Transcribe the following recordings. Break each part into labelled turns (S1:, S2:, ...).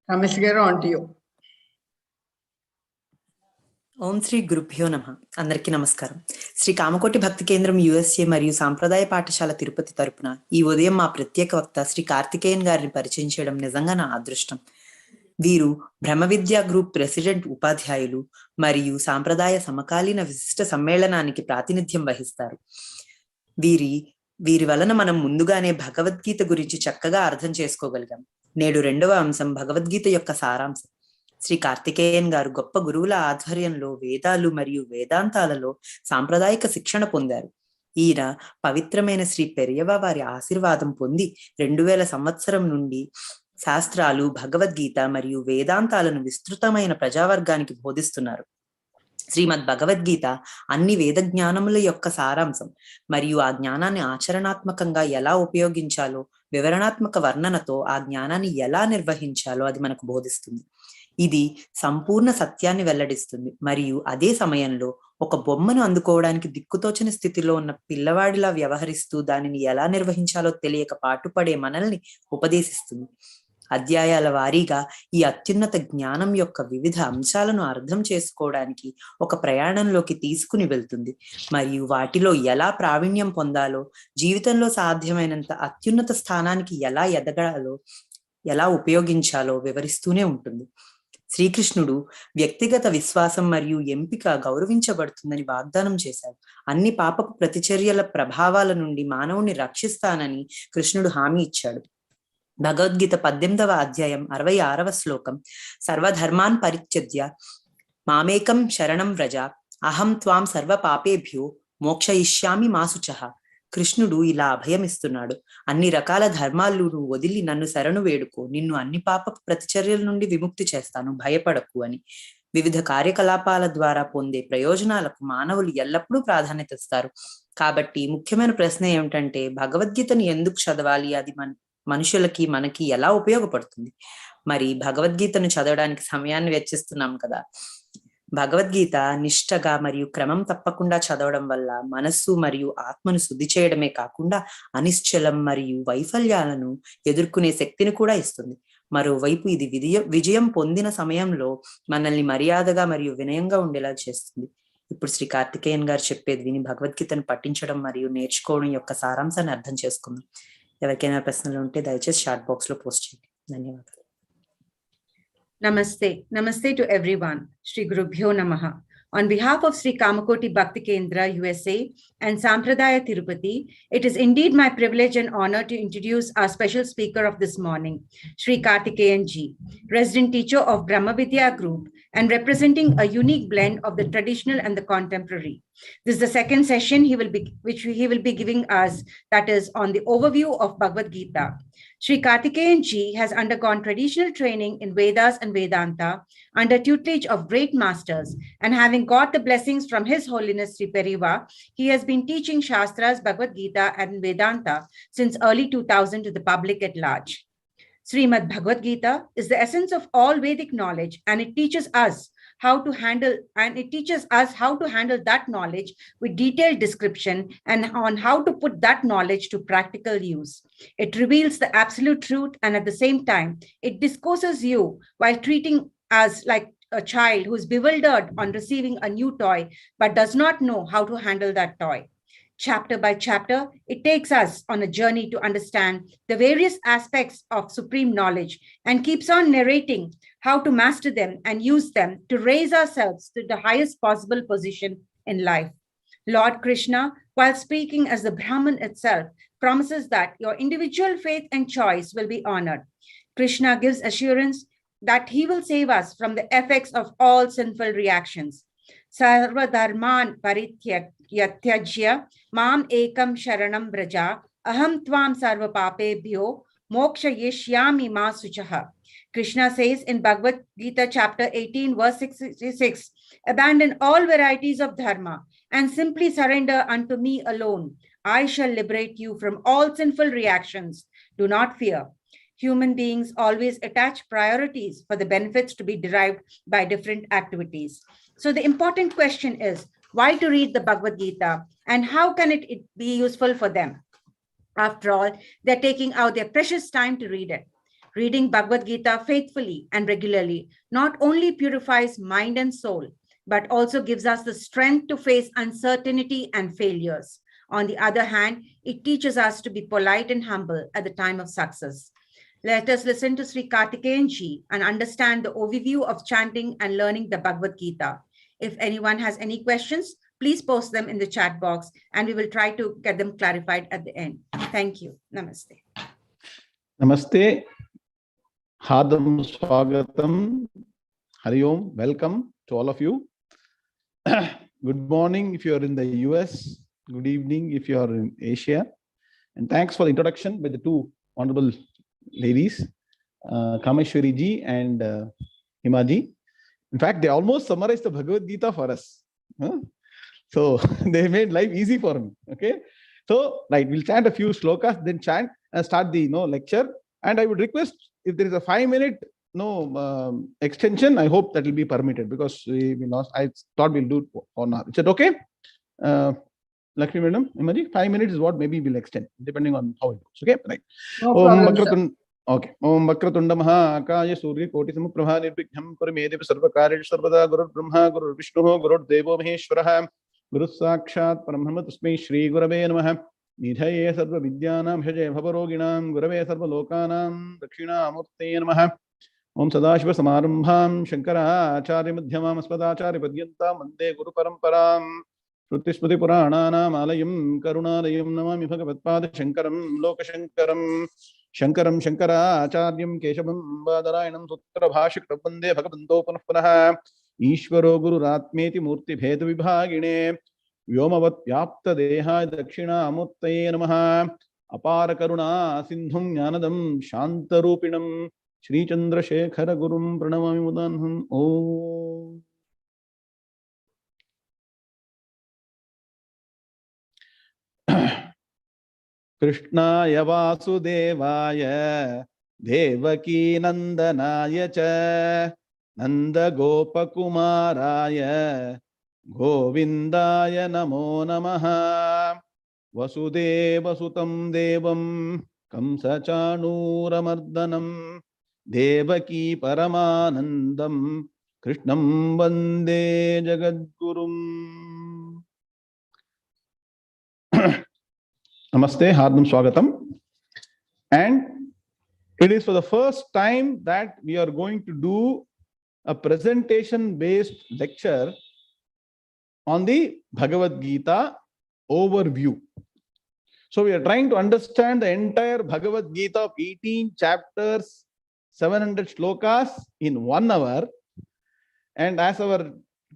S1: Ramesh garu, on to you.
S2: ఓం శ్రీ గురుభ్యో నమః. అందరికీ నమస్కారం. శ్రీ కామకోటి భక్తి కేంద్రం USA మరియు సాంప్రదాయ పాఠశాల తిరుపతి తరపున ఈ ఉదయం మా ప్రత్యేక వక్త శ్రీ కార్తికేయన్ గారిని పరిచయం చేయడం నిజంగా నా అదృష్టం. వీరు బ్రహ్మ విద్యా గ్రూప్ ప్రెసిడెంట్ ఉపాధ్యాయులు మరియు సాంప్రదాయ సమకాలీన విశిష్ట సమ్మేళనానికి ప్రాతినిధ్యం వహిస్తారు. వీరి వలన మనం ముందుగానే భగవద్గీత గురించి చక్కగా అర్థం చేసుకోగలిగాం. నేడు రెండవ అంశం భగవద్గీత యొక్క సారాంశం. శ్రీ కార్తికేయన్ గారు గొప్ప గురువుల ఆధ్వర్యంలో వేదాలు మరియు వేదాంతాలలో సాంప్రదాయిక శిక్షణ పొందారు. ఈయన పవిత్రమైన శ్రీ పెరియవ వారి ఆశీర్వాదం పొంది 2000 సంవత్సరం నుండి శాస్త్రాలు, భగవద్గీత మరియు వేదాంతాలను విస్తృతమైన ప్రజావర్గానికి బోధిస్తున్నారు. శ్రీమద్ భగవద్గీత అన్ని వేద జ్ఞానముల యొక్క సారాంశం మరియు ఆ జ్ఞానాన్ని ఆచరణాత్మకంగా ఎలా ఉపయోగించాలో, వివరణాత్మక వర్ణనతో ఆ జ్ఞానాన్ని ఎలా నిర్వహించాలో అది మనకు బోధిస్తుంది. ఇది సంపూర్ణ సత్యాన్ని వెల్లడిస్తుంది మరియు అదే సమయంలో ఒక బొమ్మను అందుకోవడానికి దిక్కుతోచని స్థితిలో ఉన్న పిల్లవాడిలా వ్యవహరిస్తూ దానిని ఎలా నిర్వహించాలో తెలియక పాటుపడే మనల్ని ఉపదేశిస్తుంది. అధ్యాయాల వారీగా ఈ అత్యున్నత జ్ఞానం యొక్క వివిధ అంశాలను అర్థం చేసుకోవడానికి ఒక ప్రయాణంలోకి తీసుకుని వెళ్తుంది మరియు వాటిలో ఎలా ప్రావీణ్యం పొందాలో, జీవితంలో సాధ్యమైనంత అత్యున్నత స్థానానికి ఎలా ఎదగాలో, ఎలా ఉపయోగించాలో వివరిస్తూనే ఉంటుంది. శ్రీకృష్ణుడు వ్యక్తిగత విశ్వాసం మరియు ఎంపిక గౌరవించబడుతుందని వాగ్దానం చేశాడు. అన్ని పాపపు ప్రతిచర్యల ప్రభావాల నుండి మానవుని రక్షిస్తానని కృష్ణుడు హామీ ఇచ్చాడు. భగవద్గీత 18వ అధ్యాయం 66వ శ్లోకం, సర్వధర్మాన్ పరిత్యజ్య మామేకం శరణం వ్రజ అహం త్వాం సర్వ పాపేభ్యో మోక్షయిష్యామి మా శుచః. కృష్ణుడు ఇలా అభయమిస్తున్నాడు. అన్ని రకాల ధర్మాలను వదిలి నన్ను శరణు వేడుకో, నిన్ను అన్ని పాపపు ప్రతిచర్యల నుండి విముక్తి చేస్తాను, భయపడకు అని. వివిధ కార్యకలాపాల ద్వారా పొందే ప్రయోజనాలకు మానవులు ఎల్లప్పుడూ ప్రాధాన్యత ఇస్తారు. కాబట్టి ముఖ్యమైన ప్రశ్న ఏమిటంటే, భగవద్గీతను ఎందుకు చదవాలి? అది మనుషులకి, మనకి ఎలా ఉపయోగపడుతుంది? మరి భగవద్గీతను చదవడానికి సమయాన్ని వెచ్చిస్తున్నాం కదా. భగవద్గీత నిష్టగా మరియు క్రమం తప్పకుండా చదవడం వల్ల మనస్సు మరియు ఆత్మను శుద్ధి చేయడమే కాకుండా అనిశ్చలం మరియు వైఫల్యాలను ఎదుర్కొనే శక్తిని కూడా ఇస్తుంది. మరోవైపు ఇది విజయం పొందిన సమయంలో మనల్ని మర్యాదగా మరియు వినయంగా ఉండేలా చేస్తుంది. ఇప్పుడు శ్రీ కార్తికేయన్ గారు చెప్పేది విని భగవద్గీతను పఠించడం మరియు నేర్చుకోవడం యొక్క సారాంశాన్ని అర్థం చేసుకుందాం. ఎవరికైనా ప్రశ్నలు ఉంటే దయచేసి చాట్ బాక్స్ లో పోస్ట్ చేయండి. ధన్యవాదాలు.
S3: Namaste. Namaste to everyone. Shri Gurubhyo Namaha. On behalf of Sri Kamakoti Bhakti Kendra, USA and Sampradaya Tirupati, it is indeed my privilege and honor to introduce our special speaker of this morning, Shri Kartikeyan Ji, resident teacher of Brahma Vidya Group and representing a unique blend of the traditional and the contemporary. This is the second session which he will be giving us, that is on the overview of Bhagavad Gita. Shri Kartikeyan Ji has undergone traditional training in Vedas and Vedanta under tutelage of great masters, and having got the blessings from His Holiness Sri Periva, he has been teaching Shastras, Bhagavad Gita and Vedanta since early 2000 to the public at large. Srimad Bhagavad Gita is the essence of all Vedic knowledge, and it teaches us how to handle that knowledge with detailed description and on how to put that knowledge to practical use. It reveals the absolute truth, and at the same time, it discourses you while treating us like a child who is bewildered on receiving a new toy but does not know how to handle that toy. Chapter by chapter, it takes us on a journey to understand the various aspects of supreme knowledge and keeps on narrating how to master them and use them to raise ourselves to the highest possible position in life. Lord Krishna, while speaking as the Brahman itself, promises that your individual faith and choice will be honored. Krishna gives assurance that he will save us from the effects of all sinful reactions. Sarva dharman parityajya mam ekam sharanam vraja aham tvam sarva papebhyo moksha yishyami ma suchaha. Krishna says in Bhagavad Gita chapter 18 verse 66, abandon all varieties of dharma and simply surrender unto me alone. I shall liberate you from all sinful reactions. Do not fear. Human beings always attach priorities for the benefits to be derived by different activities. So the important question is, why to read the Bhagavad Gita and how can it be useful for them? After all, they're taking out their precious time to read it. Reading Bhagavad Gita faithfully and regularly not only purifies mind and soul, but also gives us the strength to face uncertainty and failures. On the other hand, it teaches us to be polite and humble at the time of success. Let us listen to Sri Karthikeyan ji and understand the overview of chanting and learning the Bhagavad Gita. If anyone has any questions, please post them in the chat box and we will try to get them clarified at the end. Thank you. Namaste.
S1: Namaste. Hadam Swagatam. Hari Om. Welcome to all of you. Good morning if you are in the US. Good evening if you are in Asia. And thanks for the introduction by the two honorable ladies, Kameshwari ji and Himaji. In fact, they almost summarized the Bhagavad Gita for us. So they made life easy for me. Okay. So, right, we'll chant a few slokas, then chant and start the lecture. And I would request if there is a 5-minute extension, I hope that will be permitted because we lost. I thought we'll do it for now. Is that okay? Lakshmi Madam, Himaji, 5 minutes is what maybe we'll extend depending on how it goes. Okay, right.
S3: No problem,
S1: okay. Om Vakratunda Mahakaya Surya Koti Samuprabha Nirvigham Paramedev Sarvakaresh Sarvada Guru Brahma Guru Vishnu Guru Devo Maheshwaraha Guru Sakshat Parambrahma Tasmai Shri Gurave Namaha Nidhaye Sarva Vidyanam Bhaje Bhavaroginam Gurave Sarva Lokanam Dakshinamurte Namaha Om Sadashiva Samarambham Shankara Acharya Madhyamam Asmadacharya Padyantam Mande Guru Paramparam Shrutismriti Purananam Alayam Karunalayam Namami Bhagavatpada Shankaram Lokashankaram Shankaram Shankara Acharyam Keshavam Badarayanam Sutra Bhashikta Vande Bhagavanto Punah Punah Ishvaro Guru Ratmeti Murti Bheda Vibhagine Vyomavat Vyapta Deha Dakshina Amurtaye Namaha Apara Karuna Sindhum Jnanadam Shantarupinam Shri Chandra Shekhara Gurum Pranamami Mudanham Om Krishnaya Vasudevaya Devaki Nandanaya Cha Nanda Gopakumaraya Govindaya Namo Namaha Vasudeva Sutam Devam Kamsa Chanuramardanam Devaki Paramanandam Krishnam Vande Jagadgurum. Namaste, Hardam Swagatam. And it is for the first time that we are going to do a presentation-based lecture on the Bhagavad Gita overview. So we are trying to understand the entire Bhagavad Gita of 18 chapters, 700 slokas in 1 hour. And as our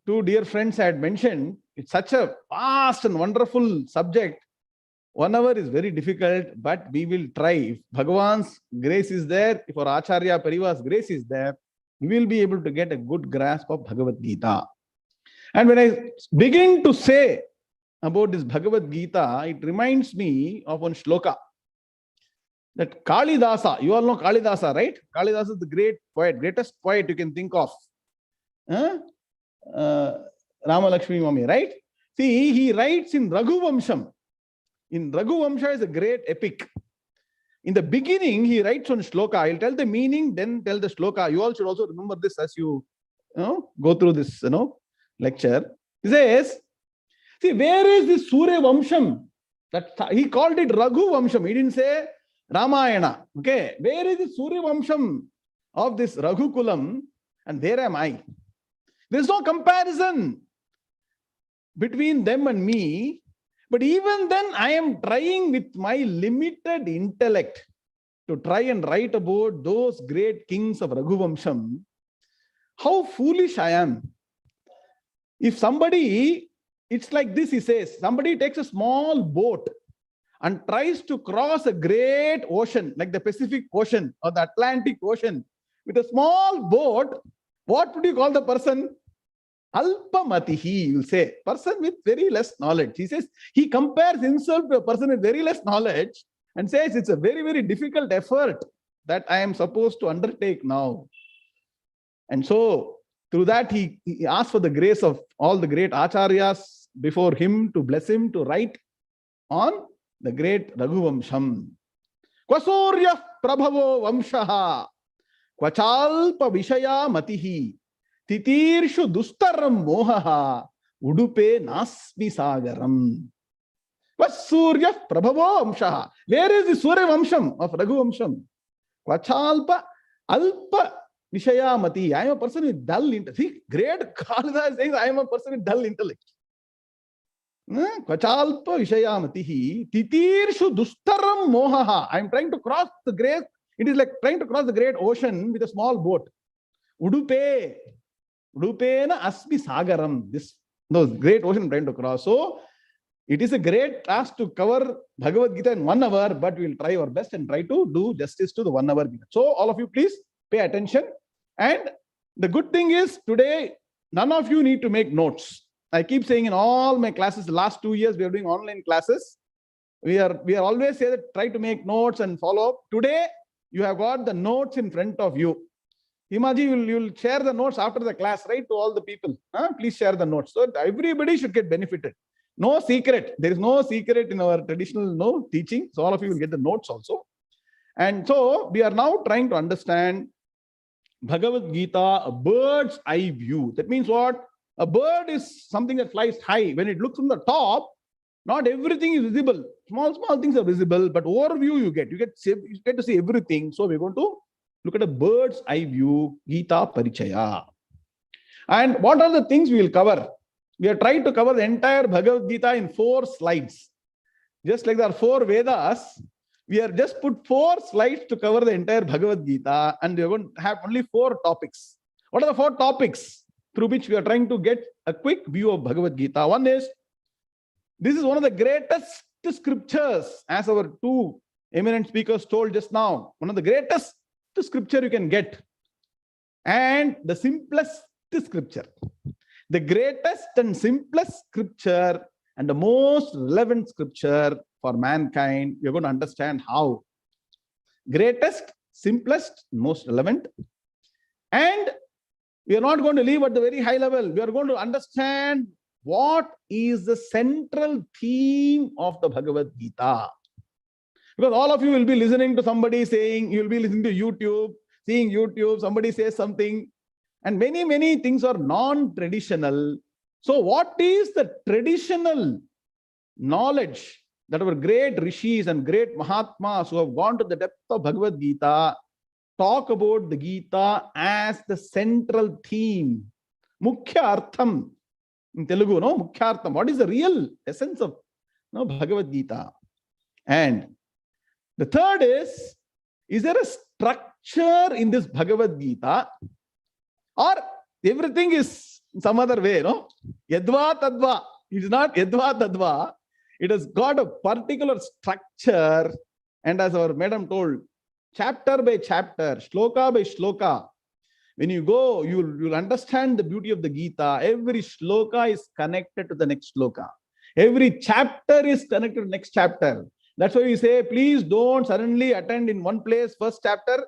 S1: two dear friends had mentioned, it's such a vast and wonderful subject. 1 hour is very difficult, but we will try. If Bhagavan's grace is there, if our Acharya Pariva's grace is there, we will be able to get a good grasp of Bhagavad Gita. And when I begin to say about this Bhagavad Gita, it reminds me of one shloka. That Kalidasa, you all know Kalidasa, right? Kalidasa is the great poet, greatest poet you can think of. Rama Lakshmi Mami, right? See, he writes in Raghuvamsham. In Raghuvamsha is a great epic. In the beginning, he writes on shloka. I'll tell the meaning, then tell the shloka. You all should also remember this as you go through this lecture. He says, see, where is this Surya Vamsham? That he called it Raghuvamsham. He didn't say Ramayana. Okay, where is the Surya Vamsham of this Raghukulam? And where am I? There's no comparison between them and me. But even then, I am trying with my limited intellect to try and write about those great kings of Raghuvamsham. How foolish I am. If somebody, it's like this, he says, somebody takes a small boat and tries to cross a great ocean, like the Pacific Ocean or the Atlantic Ocean, with a small boat, what would you call the person? Alpamatihi, you will say, person with very less knowledge. He says, he compares himself to a person with very less knowledge and says it's a very, very difficult effort that I am supposed to undertake now. And so, through that, he asked for the grace of all the great acharyas before him to bless him to write on the great Raghuvamsham. Kwasurya prabhavo vamshaha kvachalpa vishaya matihi titirshu dustaram mohaha udupe nasmi sagaram. Surya Prabhavo Vamshaha. Where is the Surya Vamsham of Raghu Vamsham? Kvachalpa Alpa Vishayamati. I am a person with dull intellect. See, great Kalidasa says I am a person with dull intellect. Kvachalpa Vishayamati. Titirshu Dustaram Mohaha. I am trying to cross the great. It is like trying to cross the great ocean with a small boat. Udupe. Udupena Asmi Sagaram. This great ocean I'm trying to cross. So, it is a great task to cover Bhagavad Gita in 1 hour, but we will try our best and try to do justice to the 1 hour Gita. So all of you please pay attention. And the good thing is today, none of you need to make notes. I keep saying in all my classes, the last 2 years, we are doing online classes. We are always say that try to make notes and follow up. Today, you have got the notes in front of you. Himaji, you will share the notes after the class, right? To all the people. Please share the notes. So everybody should get benefited. No secret. There is no secret in our traditional teaching. So all of you will get the notes also. And so we are now trying to understand Bhagavad Gita, a bird's eye view. That means what? A bird is something that flies high. When it looks from the top, not everything is visible. Small things are visible, but overview you get to see everything. So we're going to look at a bird's eye view, Gita Parichaya. And what are the things we will cover? We are trying to cover the entire Bhagavad Gita in 4 slides. Just like there are 4 Vedas, we have just put 4 slides to cover the entire Bhagavad Gita, and we are going to have only 4 topics. What are the 4 topics through which we are trying to get a quick view of Bhagavad Gita? One is, this is one of the greatest scriptures, as our 2 eminent speakers told just now. One of the greatest scripture you can get, and the simplest scripture. The greatest and simplest scripture and the most relevant scripture for mankind. You're going to understand how. Greatest, simplest, most relevant. And we are not going to leave at the very high level. We are going to understand what is the central theme of the Bhagavad Gita. Because all of you will be listening to somebody saying, you will be listening to YouTube, seeing YouTube, somebody says something. And many things are non-traditional. So what is the traditional knowledge that our great rishis and great Mahatmas who have gone to the depth of Bhagavad Gita talk about the Gita as the central theme? Mukhya Artham. In Telugu, Mukhya Artham. What is the real essence of Bhagavad Gita? And the third is there a structure in this Bhagavad Gita? Or everything is some other way, Yadva Tadva. It is not Yadva Tadva. It has got a particular structure. And as our madam told, chapter by chapter, shloka by shloka. When you go, you'll understand the beauty of the Gita. Every shloka is connected to the next shloka. Every chapter is connected to the next chapter. That's why we say, please don't suddenly attend in one place, first chapter.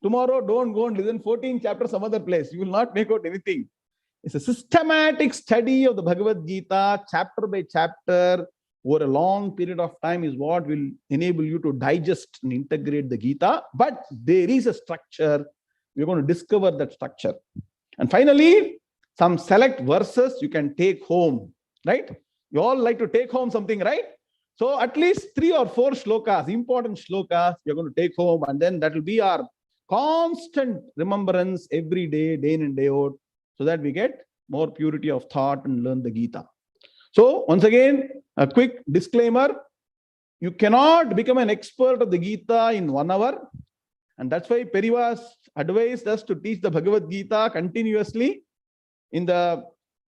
S1: Tomorrow, don't go and listen 14 chapters some other place. You will not make out anything. It's a systematic study of the Bhagavad Gita, chapter by chapter, over a long period of time is what will enable you to digest and integrate the Gita. But there is a structure. We're going to discover that structure. And finally, some select verses you can take home, right? You all like to take home something, right? So at least 3 or 4 shlokas, important shlokas, you're going to take home, and then that will be our constant remembrance every day, day in and day out, so that we get more purity of thought and learn the Gita. So once again, a quick disclaimer. You cannot become an expert of the Gita in 1 hour. And that's why Perivas advised us to teach the Bhagavad Gita continuously. In the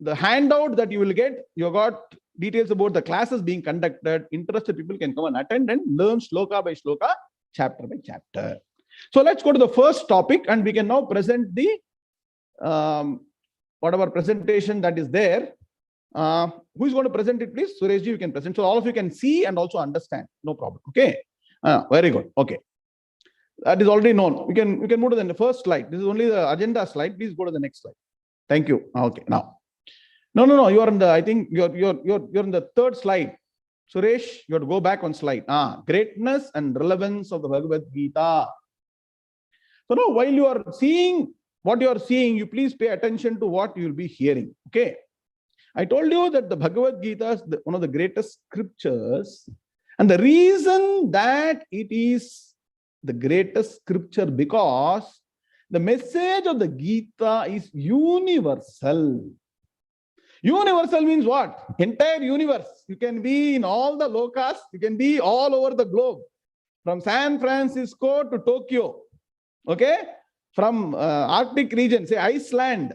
S1: handout that you will get, you got details about the classes being conducted. Interested people can come and attend and learn shloka by shloka, chapter by chapter. So let's go to the first topic, and we can now present the whatever presentation that is there. Who is going to present it, please? Sureshji, you can present. So all of you can see and also understand. No problem. Okay. Very good. Okay. That is already known. We can move to the first slide. This is only the agenda slide. Please go to the next slide. Thank you. Okay. Now. No. You are in the, I think you're in the 3rd slide. Suresh, you have to go back one slide. Greatness and relevance of the Bhagavad Gita. So now, while you are seeing what you are seeing, you please pay attention to what you will be hearing. Okay. I told you that the Bhagavad Gita is one of the greatest scriptures. And the reason that it is the greatest scripture because the message of the Gita is universal. Universal means what? Entire universe. You can be in all the lokas. You can be all over the globe. From San Francisco to Tokyo. Okay? From Arctic region, say Iceland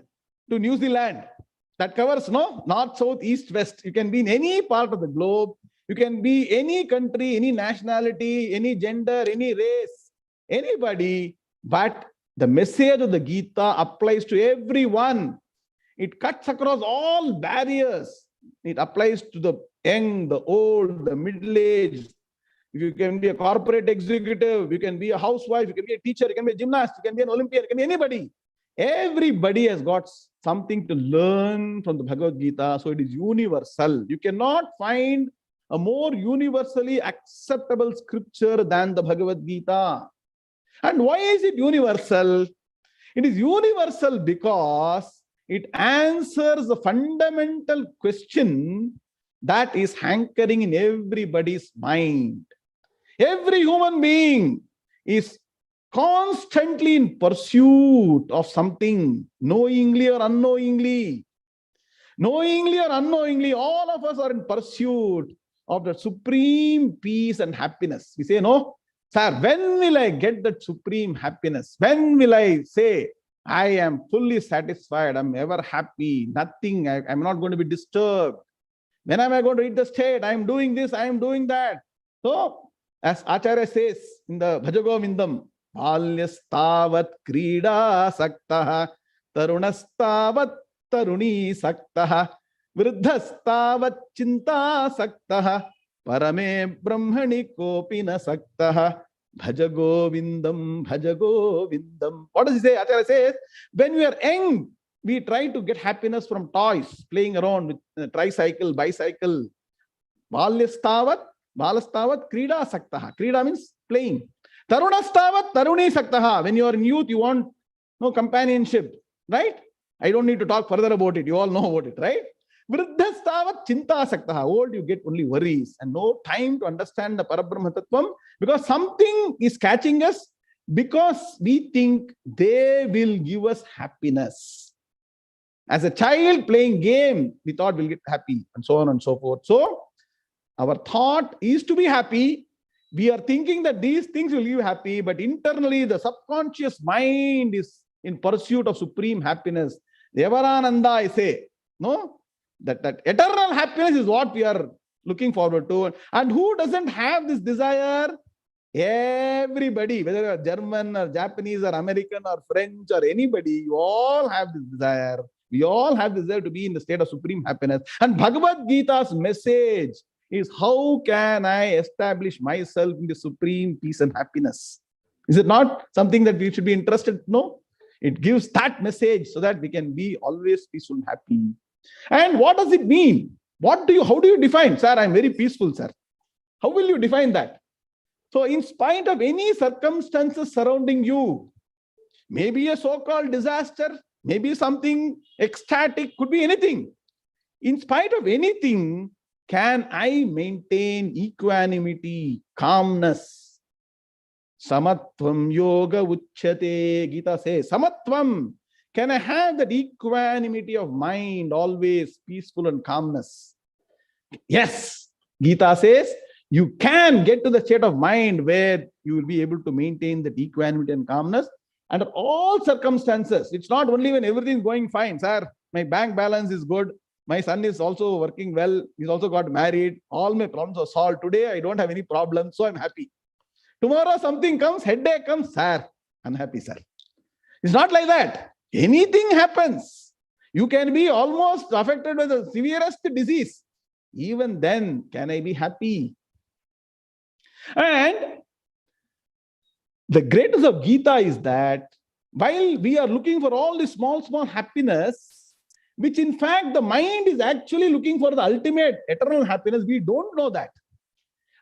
S1: to New Zealand. That covers, no? North, south, east, west. You can be in any part of the globe. You can be any country, any nationality, any gender, any race, anybody. But the message of the Gita applies to everyone. It cuts across all barriers. It applies to the young, the old, the middle-aged. You can be a corporate executive, you can be a housewife, you can be a teacher, you can be a gymnast, you can be an Olympian, you can be anybody. Everybody has got something to learn from the Bhagavad Gita, so it is universal. You cannot find a more universally acceptable scripture than the Bhagavad Gita. And why is it universal? It is universal because it answers the fundamental question that is hankering in everybody's mind. Every human being is constantly in pursuit of something, knowingly or unknowingly. Knowingly or unknowingly, all of us are in pursuit of the supreme peace and happiness. We say, no, sir, when will I get that supreme happiness? When will I say, I am fully satisfied, I'm ever happy, nothing, I'm not going to be disturbed. When am I going to reach the state? I'm doing this, I'm doing that. So, as Acharya says in the Bhajagovindam, Balyastavat Krida Saktaha, Tarunastavat Taruni Saktaha, Vriddhastavat Chinta Saktaha, Parame Brahmani Kopina Saktaha, Bhajagovindam, Bhajagovindam. What does he say? Acharya says, when we are young, we try to get happiness from toys, playing around with a tricycle, bicycle. Balyastavat Krida Saktaha. Krida means playing. Tarunastavat Taruni Saktaha. When you are in youth, you want no companionship, right? I don't need to talk further about it. You all know about it, right? Vriddhastavat Chinta Saktaha. Old, you get only worries and no time to understand the Parabrahma Tattvam because something is catching us because we think they will give us happiness. As a child playing game, we thought we'll get happy and so on and so forth. So, our thought is to be happy. We are thinking that these things will give you happy, but internally the subconscious mind is in pursuit of supreme happiness. Devarananda, I say, no? That eternal happiness is what we are looking forward to. And who doesn't have this desire? Everybody, whether you are German or Japanese or American or French or anybody, you all have this desire. We all have this desire to be in the state of supreme happiness. And Bhagavad Gita's message is how can I establish myself in the supreme peace and happiness? Is it not something that we should be interested? No. It gives that message so that we can be always peaceful and happy. And what does it mean? How do you define? Sir, I'm very peaceful, sir. How will you define that? So in spite of any circumstances surrounding you, maybe a so-called disaster, maybe something ecstatic, could be anything. In spite of anything, can I maintain equanimity, calmness? Samatvam yoga uchyate, Gita says. Samatvam. Can I have that equanimity of mind, always peaceful and calmness? Yes, Gita says, you can get to the state of mind where you will be able to maintain that equanimity and calmness under all circumstances. It's not only when everything is going fine. Sir, my bank balance is good. My son is also working well. He's also got married. All my problems are solved. Today, I don't have any problems, so I'm happy. Tomorrow, something comes, headache comes, sir, unhappy, sir. It's not like that. Anything happens. You can be almost affected by the severest disease. Even then, can I be happy? And the greatness of Gita is that while we are looking for all this small happiness, which in fact the mind is actually looking for the ultimate eternal happiness, we don't know that.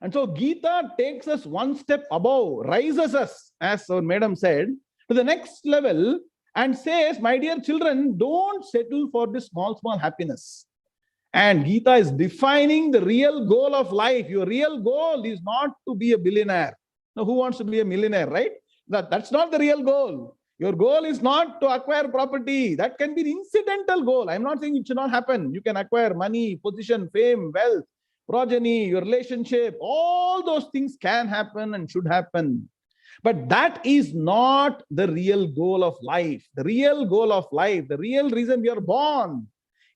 S1: And so Gita takes us one step above, rises us, as our madam said, to the next level and says, my dear children, don't settle for this small, small happiness. And Gita is defining the real goal of life. Your real goal is not to be a billionaire. Now, who wants to be a millionaire, right? That's not the real goal. Your goal is not to acquire property. That can be an incidental goal. I'm not saying it should not happen. You can acquire money, position, fame, wealth, progeny, your relationship. All those things can happen and should happen. But that is not the real goal of life. The real goal of life, the real reason we are born,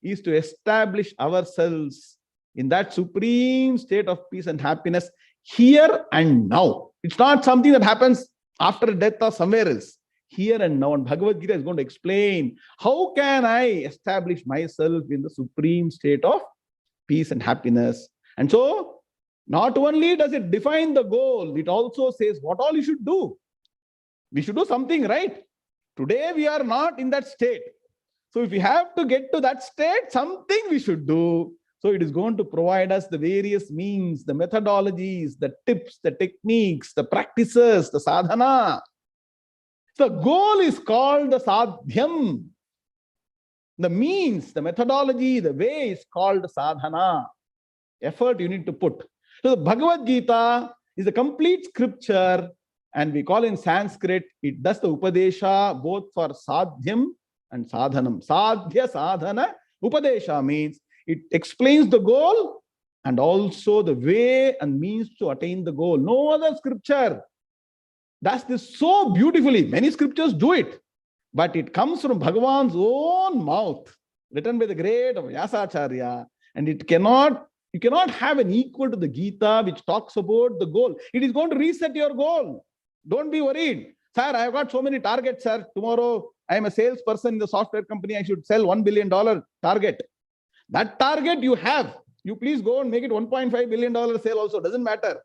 S1: is to establish ourselves in that supreme state of peace and happiness here and now. It's not something that happens after death or somewhere else. Here and now. And Bhagavad Gita is going to explain, how can I establish myself in the supreme state of peace and happiness? And so, not only does it define the goal, it also says what all you should do. We should do something, right? Today we are not in that state. So if we have to get to that state, something we should do. So it is going to provide us the various means, the methodologies, the tips, the techniques, the practices, the sadhana. The goal is called the sadhyam. The means, the methodology, the way is called sadhana. Effort you need to put. So the Bhagavad Gita is a complete scripture, and we call in Sanskrit, it does the upadesha both for sadhyam and sadhanam. Sadhya, sadhana, upadesha means it explains the goal and also the way and means to attain the goal. No other scripture does this so beautifully. Many scriptures do it, but it comes from Bhagavan's own mouth, written by the great Vyasacharya, and you cannot have an equal to the Gita, which talks about the goal. It is going to reset your goal. Don't be worried. Sir, I have got so many targets, sir. Tomorrow, I am a salesperson in the software company. I should sell $1 billion target. That target you have. You please go and make it $1.5 billion sale also. Doesn't matter.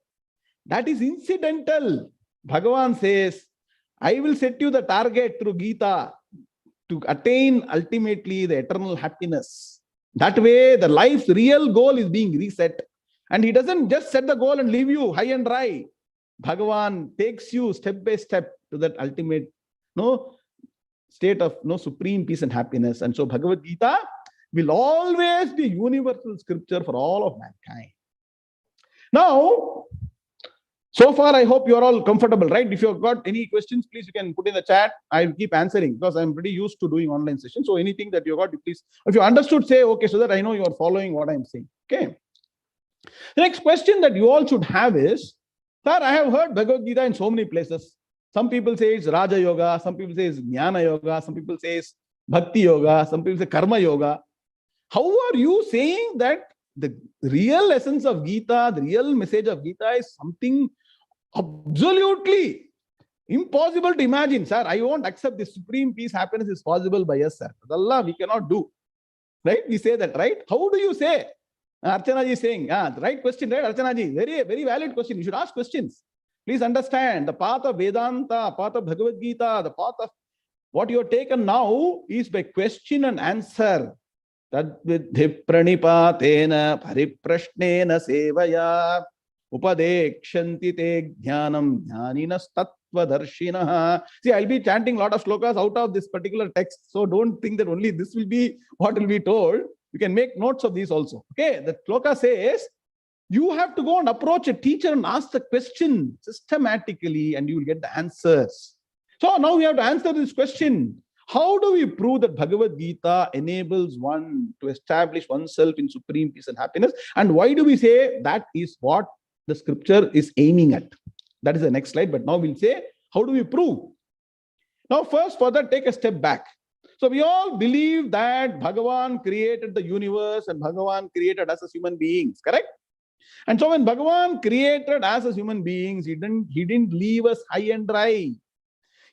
S1: That is incidental. Bhagavan says, I will set you the target through Gita to attain ultimately the eternal happiness. That way, the life's real goal is being reset. And he doesn't just set the goal and leave you high and dry. Bhagavan takes you step by step to that ultimate state of supreme peace and happiness. And so Bhagavad Gita will always be universal scripture for all of mankind. Now, so far, I hope you are all comfortable, right? If you have got any questions, please, you can put in the chat. I will keep answering because I'm pretty used to doing online sessions. So anything that you got, please, if you understood, say, okay, so that I know you are following what I'm saying. Okay. The next question that you all should have is, sir, I have heard Bhagavad Gita in so many places. Some people say it's Raja Yoga, some people say it's Jnana Yoga, some people say it's Bhakti Yoga, some people say Karma Yoga. How are you saying that the real essence of Gita, the real message of Gita is something absolutely impossible to imagine, sir? I won't accept this supreme peace, happiness is possible by us, sir. Allah, we cannot do. Right? We say that, right? How do you say? Archana ji is saying, the right question, right? Archana ji, very, very valid question. You should ask questions. Please understand the path of Vedanta, path of Bhagavad Gita, the path of what you have taken now is by question and answer. Tad vidhi pranipatena pariprashnena sevaya upadekshanti te jnanam jnaninas tattvadarshinaha. See, I'll be chanting a lot of slokas out of this particular text. So don't think that only this will be what will be told. You can make notes of these also. Okay, the sloka says, you have to go and approach a teacher and ask the question systematically and you will get the answers. So now we have to answer this question. How do we prove that Bhagavad Gita enables one to establish oneself in supreme peace and happiness? And why do we say that is what the scripture is aiming at? That is the next slide. But now we'll say, how do we prove? Now first, further take a step back. So we all believe that Bhagavan created the universe and Bhagavan created us as human beings, correct? And so when Bhagavan created us as human beings, he didn't leave us high and dry.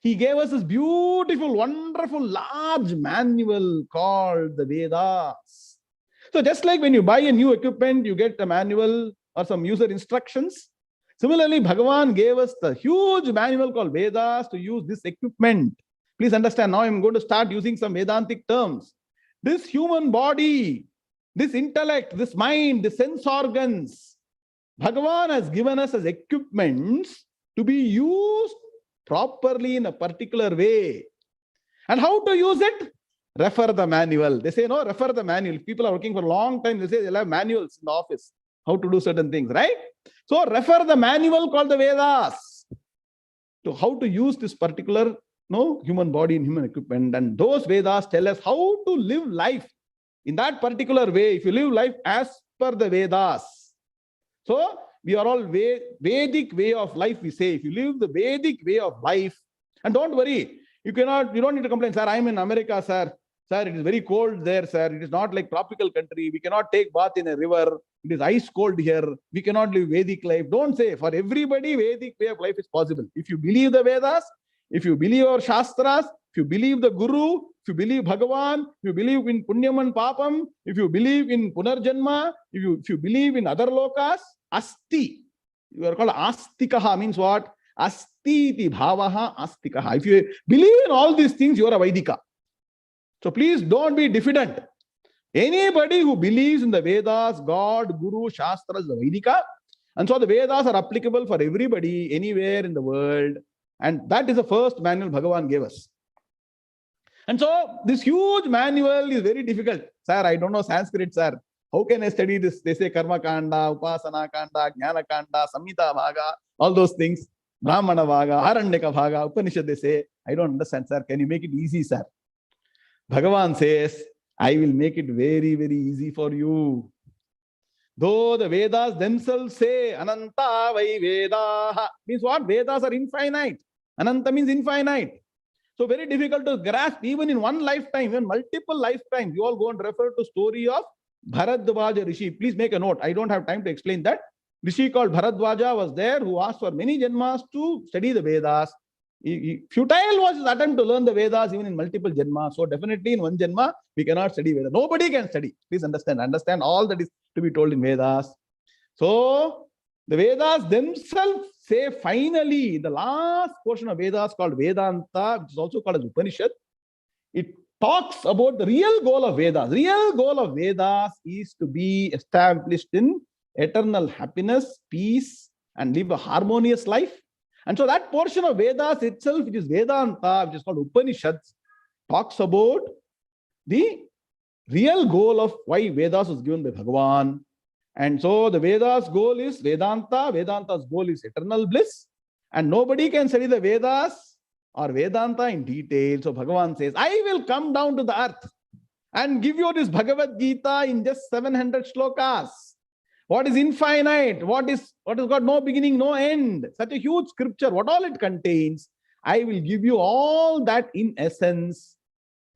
S1: He gave us this beautiful, wonderful, large manual called the Vedas. So just like when you buy a new equipment, you get a manual or some user instructions. Similarly, Bhagavan gave us the huge manual called Vedas to use this equipment. Please understand, now I'm going to start using some Vedantic terms. This human body, this intellect, this mind, the sense organs, Bhagavan has given us as equipments to be used properly in a particular way. And how to use it? Refer the manual. They say, no, refer the manual. If people are working for a long time, they say they'll have manuals in the office, how to do certain things, right? So refer the manual called the Vedas to how to use this particular human body and human equipment. And those Vedas tell us how to live life in that particular way. If you live life as per the Vedas. So we are all Vedic way of life, we say. If you live the Vedic way of life, and don't worry, you don't need to complain, sir, I'm in America, sir. Sir, it is very cold there, sir. It is not like tropical country. We cannot take bath in a river. It is ice cold here. We cannot live Vedic life. Don't say. For everybody, Vedic way of life is possible. If you believe the Vedas, if you believe our Shastras, if you believe the Guru, if you believe Bhagavan, if you believe in Punyam and Papam, if you believe in Punarjanma, if you believe in other lokas, Asti. You are called Astikaha, means what? Asti iti bhavaha astikaha. If you believe in all these things, you are a Vaidika. So please don't be diffident. Anybody who believes in the Vedas, God, Guru, Shastras, the Vaidika. And so the Vedas are applicable for everybody, anywhere in the world. And that is the first manual Bhagavan gave us. And so this huge manual is very difficult. Sir, I don't know Sanskrit, sir. How can I study this? They say Karma Kanda, Upasana Kanda, Jnana Kanda, Samhita Bhaga, all those things. Brahmana Bhaga, Aranyaka Bhaga, Upanishad, they say. I don't understand, sir. Can you make it easy, sir? Bhagavan says, I will make it very, very easy for you. Though the Vedas themselves say, Ananta vai Vedaha, means what? Vedas are infinite. Ananta means infinite. So very difficult to grasp even in one lifetime, even multiple lifetimes. You all go and refer to story of Bharadwaja Rishi. Please make a note. I don't have time to explain that. Rishi called Bharadwaja was there who asked for many janmas to study the Vedas. Futile was his attempt to learn the Vedas even in multiple janmas. So definitely in one janma, we cannot study Vedas. Nobody can study. Please understand. Understand all that is to be told in Vedas. So the Vedas themselves say finally, the last portion of Vedas called Vedanta, which is also called as Upanishad, it talks about the real goal of Vedas. The real goal of Vedas is to be established in eternal happiness, peace, and live a harmonious life. And so that portion of Vedas itself, which is Vedanta, which is called Upanishads, talks about the real goal of why Vedas was given by Bhagavan. And so the Vedas goal is Vedanta. Vedanta's goal is eternal bliss. And nobody can study the Vedas or Vedanta in detail. So Bhagavan says, I will come down to the earth and give you this Bhagavad Gita in just 700 shlokas. What is infinite? What has got no beginning, no end? Such a huge scripture, what all it contains, I will give you all that in essence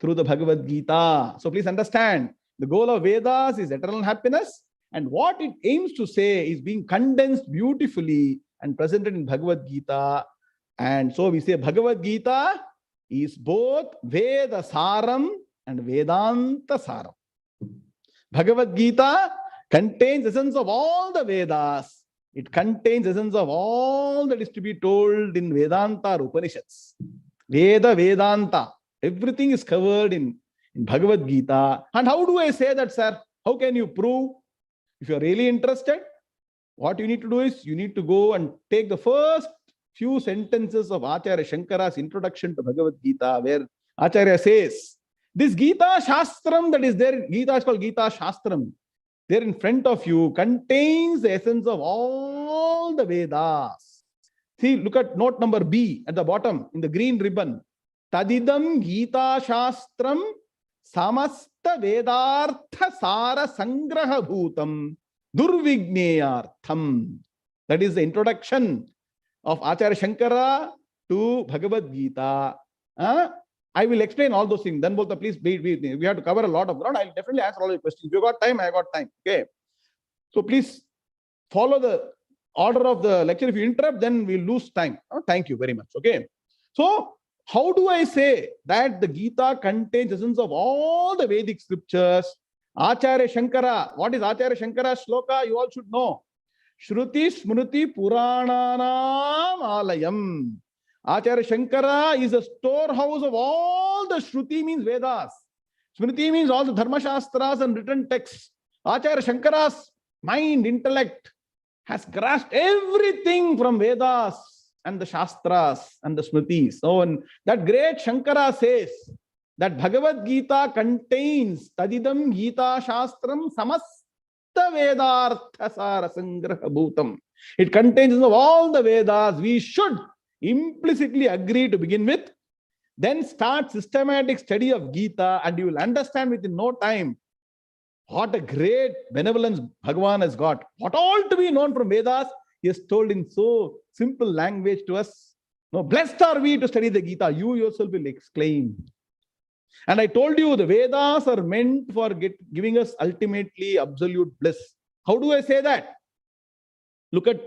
S1: through the Bhagavad Gita. So please understand, the goal of Vedas is eternal happiness, and what it aims to say is being condensed beautifully and presented in Bhagavad Gita. And so we say Bhagavad Gita is both Veda Saram and Vedanta Saram. Bhagavad Gita contains essence of all the Vedas. It contains essence of all that is to be told in Vedanta or Upanishads. Veda, Vedanta. Everything is covered in Bhagavad Gita. And how do I say that, sir? How can you prove? If you are really interested, what you need to do is you need to go and take the first few sentences of Acharya Shankara's introduction to Bhagavad Gita, where Acharya says, this Gita Shastram that is there, Gita is called Gita Shastram, there in front of you contains the essence of all the Vedas. See, look at note number B at the bottom in the green ribbon. Tadidam Gita Shastram Samasta Vedartha Sara Sangraha Bhutam Durvigneyartham. That is the introduction of Acharya Shankara to Bhagavad Gita. I will explain all those things. Then both the please we have to cover a lot of ground. I'll definitely answer all your questions. If you got time, I got time. Okay. So please follow the order of the lecture. If you interrupt, then we'll lose time. Thank you very much. Okay. So how do I say that the Gita contains the essence of all the Vedic scriptures? Acharya Shankara. What is Acharya Shankara's shloka? You all should know. Shruti Smruti Purananam Alayam. Acharya Shankara is a storehouse of all the Shruti means Vedas. Smriti means all the Dharma Shastras and written texts. Acharya Shankara's mind, intellect, has grasped everything from Vedas and the Shastras and the Smritis. So, and that great Shankara says that Bhagavad Gita contains Tadidam Gita Shastram Samasta Vedartha Sara Sangraha Bhutam. It contains of all the Vedas. We should implicitly agree to begin with. Then start systematic study of Gita, and you will understand within no time what a great benevolence Bhagavan has got. What all to be known from Vedas, he has told in so simple language to us. No, blessed are we to study the Gita. You yourself will exclaim. And I told you the Vedas are meant for giving us ultimately absolute bliss. How do I say that? Look at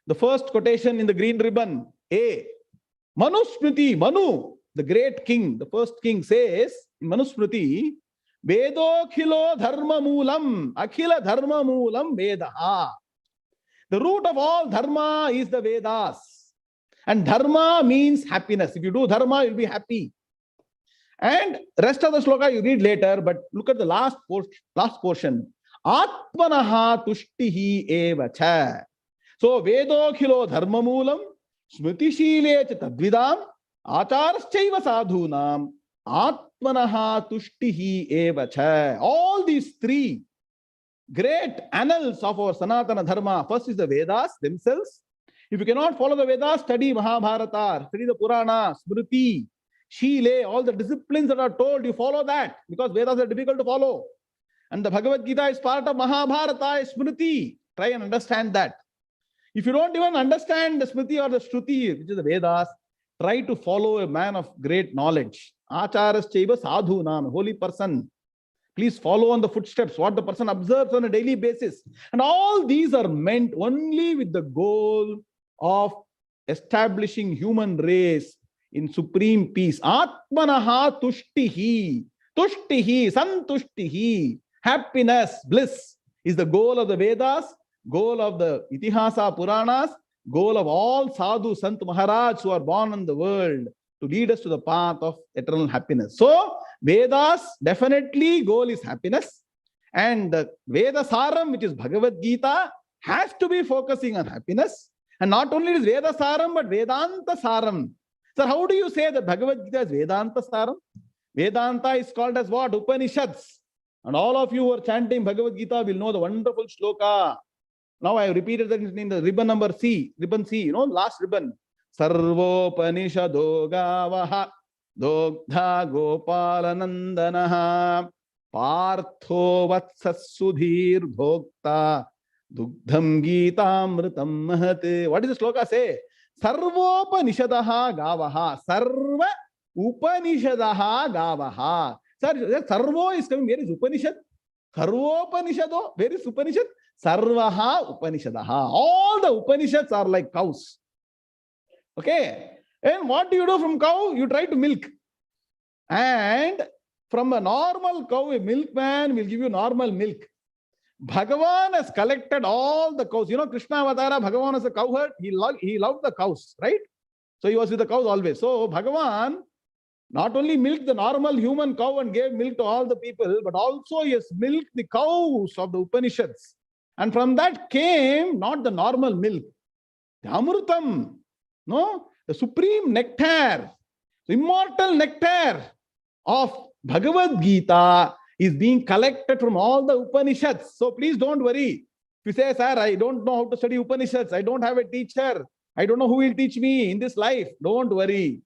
S1: the first quotation in the green ribbon. A. Manusmriti, Manu, the great king, the first king says in Manusmriti, Vedokhilo dharma moolam, akhila dharma moolam vedaha. The root of all dharma is the Vedas. And dharma means happiness. If you do dharma, you'll be happy. And rest of the sloka you read later, but look at the last portion. Atmanaha tushtihi evacha. So, Vedokhilo dharma moolam, smriti shile cha tadvidam, acharschaiva sadhunam, atmanaha tushtihi evacha. All these three great annals of our Sanatana Dharma. First is the Vedas themselves. If you cannot follow the Vedas, study Mahabharata, study the Purana, Smriti, Shile, all the disciplines that are told, you follow that, because Vedas are difficult to follow. And the Bhagavad Gita is part of Mahabharata, Smriti. Try and understand that. If you don't even understand the Smriti or the Shruti, which is the Vedas, try to follow a man of great knowledge. Acharschaiva sadhunam, a holy person. Please follow on the footsteps, what the person observes on a daily basis. And all these are meant only with the goal of establishing human race in supreme peace. Atmanaha tushtihi. Tushtihi, santushtihi. Happiness, bliss is the goal of the Vedas, goal of the Itihasa Puranas, goal of all sadhu, sant Maharaj who are born in the world to lead us to the path of eternal happiness. So, Vedas, definitely goal is happiness. And the Veda Saram, which is Bhagavad Gita, has to be focusing on happiness. And not only is Veda Saram, but Vedanta Saram. So how do you say that Bhagavad Gita is Vedanta Saram? Vedanta is called as what? Upanishads. And all of you who are chanting Bhagavad Gita will know the wonderful shloka. Now I have repeated that in the ribbon number C, ribbon C, last ribbon. Sarvopanishado gavaha dogdha gopalanandanaha partho vatsasudhir bhokta dugdham gitamritam mahate. What does the sloka say? Sarvopanishadaha gavaha. Sarva upanishadaha gavaha. Sir, Sarvo is coming. Where is Upanishad? Sarvopanishado. Where is Upanishad? Sarvaha Upanishadaha. All the Upanishads are like cows. Okay. And what do you do from cow? You try to milk. And from a normal cow, a milkman will give you normal milk. Bhagavan has collected all the cows. Krishna Avatara, Bhagavan is a cowherd. He loved the cows, right? So he was with the cows always. So Bhagavan not only milked the normal human cow and gave milk to all the people, but also he has milked the cows of the Upanishads. And from that came not the normal milk, the Amrutam, the supreme nectar, the immortal nectar of Bhagavad Gita is being collected from all the Upanishads. So please don't worry. If you say, sir, I don't know how to study Upanishads, I don't have a teacher, I don't know who will teach me in this life, don't worry.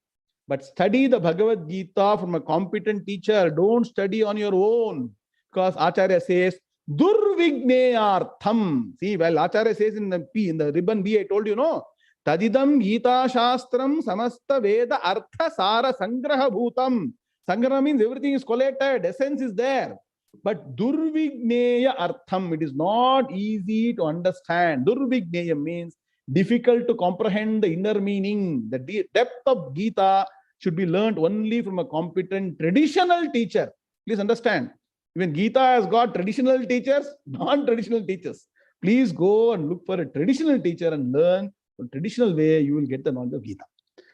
S1: But study the Bhagavad Gita from a competent teacher. Don't study on your own. Because Acharya says, Durvigneyartham. See, well, Acharya says in the ribbon B, I told you, Tadidam Gita Shastram Samasta Veda Artha Sara Sangraha Bhutam. Sangraha means everything is collated, essence is there. But Durvigneya Artham, it is not easy to understand. Durvigneya means difficult to comprehend the inner meaning. The depth of Gita should be learned only from a competent traditional teacher. Please understand. Even Gita has got traditional teachers, non-traditional teachers. Please go and look for a traditional teacher and learn the traditional way. You will get the knowledge of Gita.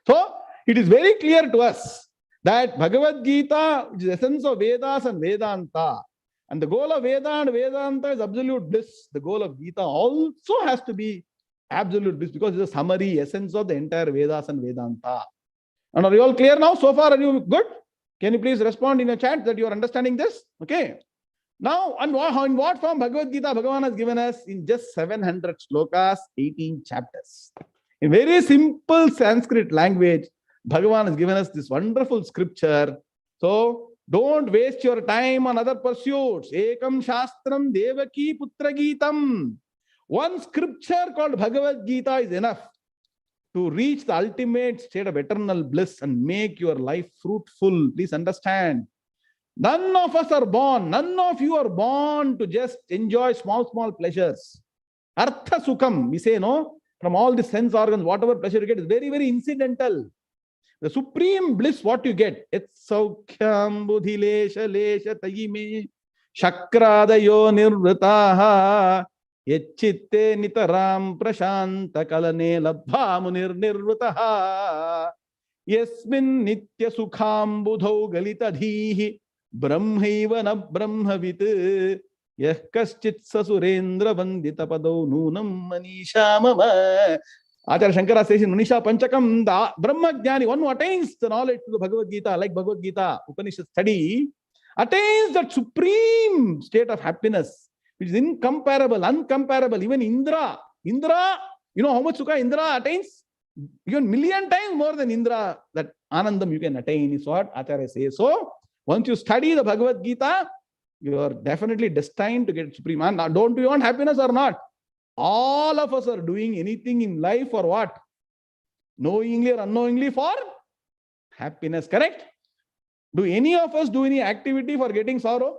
S1: So, it is very clear to us that Bhagavad Gita, which is the essence of Vedas and Vedanta, And the goal of Veda and Vedanta is absolute bliss. The goal of Gita also has to be absolute bliss, because it's a summary essence of the entire Vedas and Vedanta. And are you all clear now? So far, are you good? Can you please respond in your chat that you are understanding this? Okay. Now, in what form Bhagavad Gita Bhagavan has given us? In just 700 slokas, 18 chapters. In very simple Sanskrit language, Bhagavan has given us this wonderful scripture. So, don't waste your time on other pursuits. Ekam Shastram Devaki Putra Geetam. One scripture called Bhagavad Gita is enough to reach the ultimate state of eternal bliss and make your life fruitful. Please understand. None of us are born, none of you are born to just enjoy small pleasures. Artha Sukham, we say, no? From all the sense organs, whatever pleasure you get is very, very incidental. The supreme bliss, what you get, it's Saukyam Budhilesha Lesha Tayime Shakradayo Nirvritaha Yechitte Nitaram Prashanta Kalane Labha Munir Nirvritaha Yasmin Nitya Sukham Budho Galita Dhihi Brahmaiva na Brahmavit Yah Kaschit Sasurendra Vandita Pado Nunam Manisha Mama. Acharya Shankara says in Manisha Panchakam, the Brahma Jnani, one who attains the knowledge to the Bhagavad Gita, like Bhagavad Gita, Upanishad study, attains that supreme state of happiness, which is incomparable, uncomparable. Even Indra, you know how much Sukha Indra attains? Even million times more than Indra, that Anandam you can attain is what Acharya says. So, once you study the Bhagavad Gita, you are definitely destined to get supreme. And don't you want happiness or not? All of us are doing anything in life for what? Knowingly or unknowingly for happiness, correct? Do any of us do any activity for getting sorrow?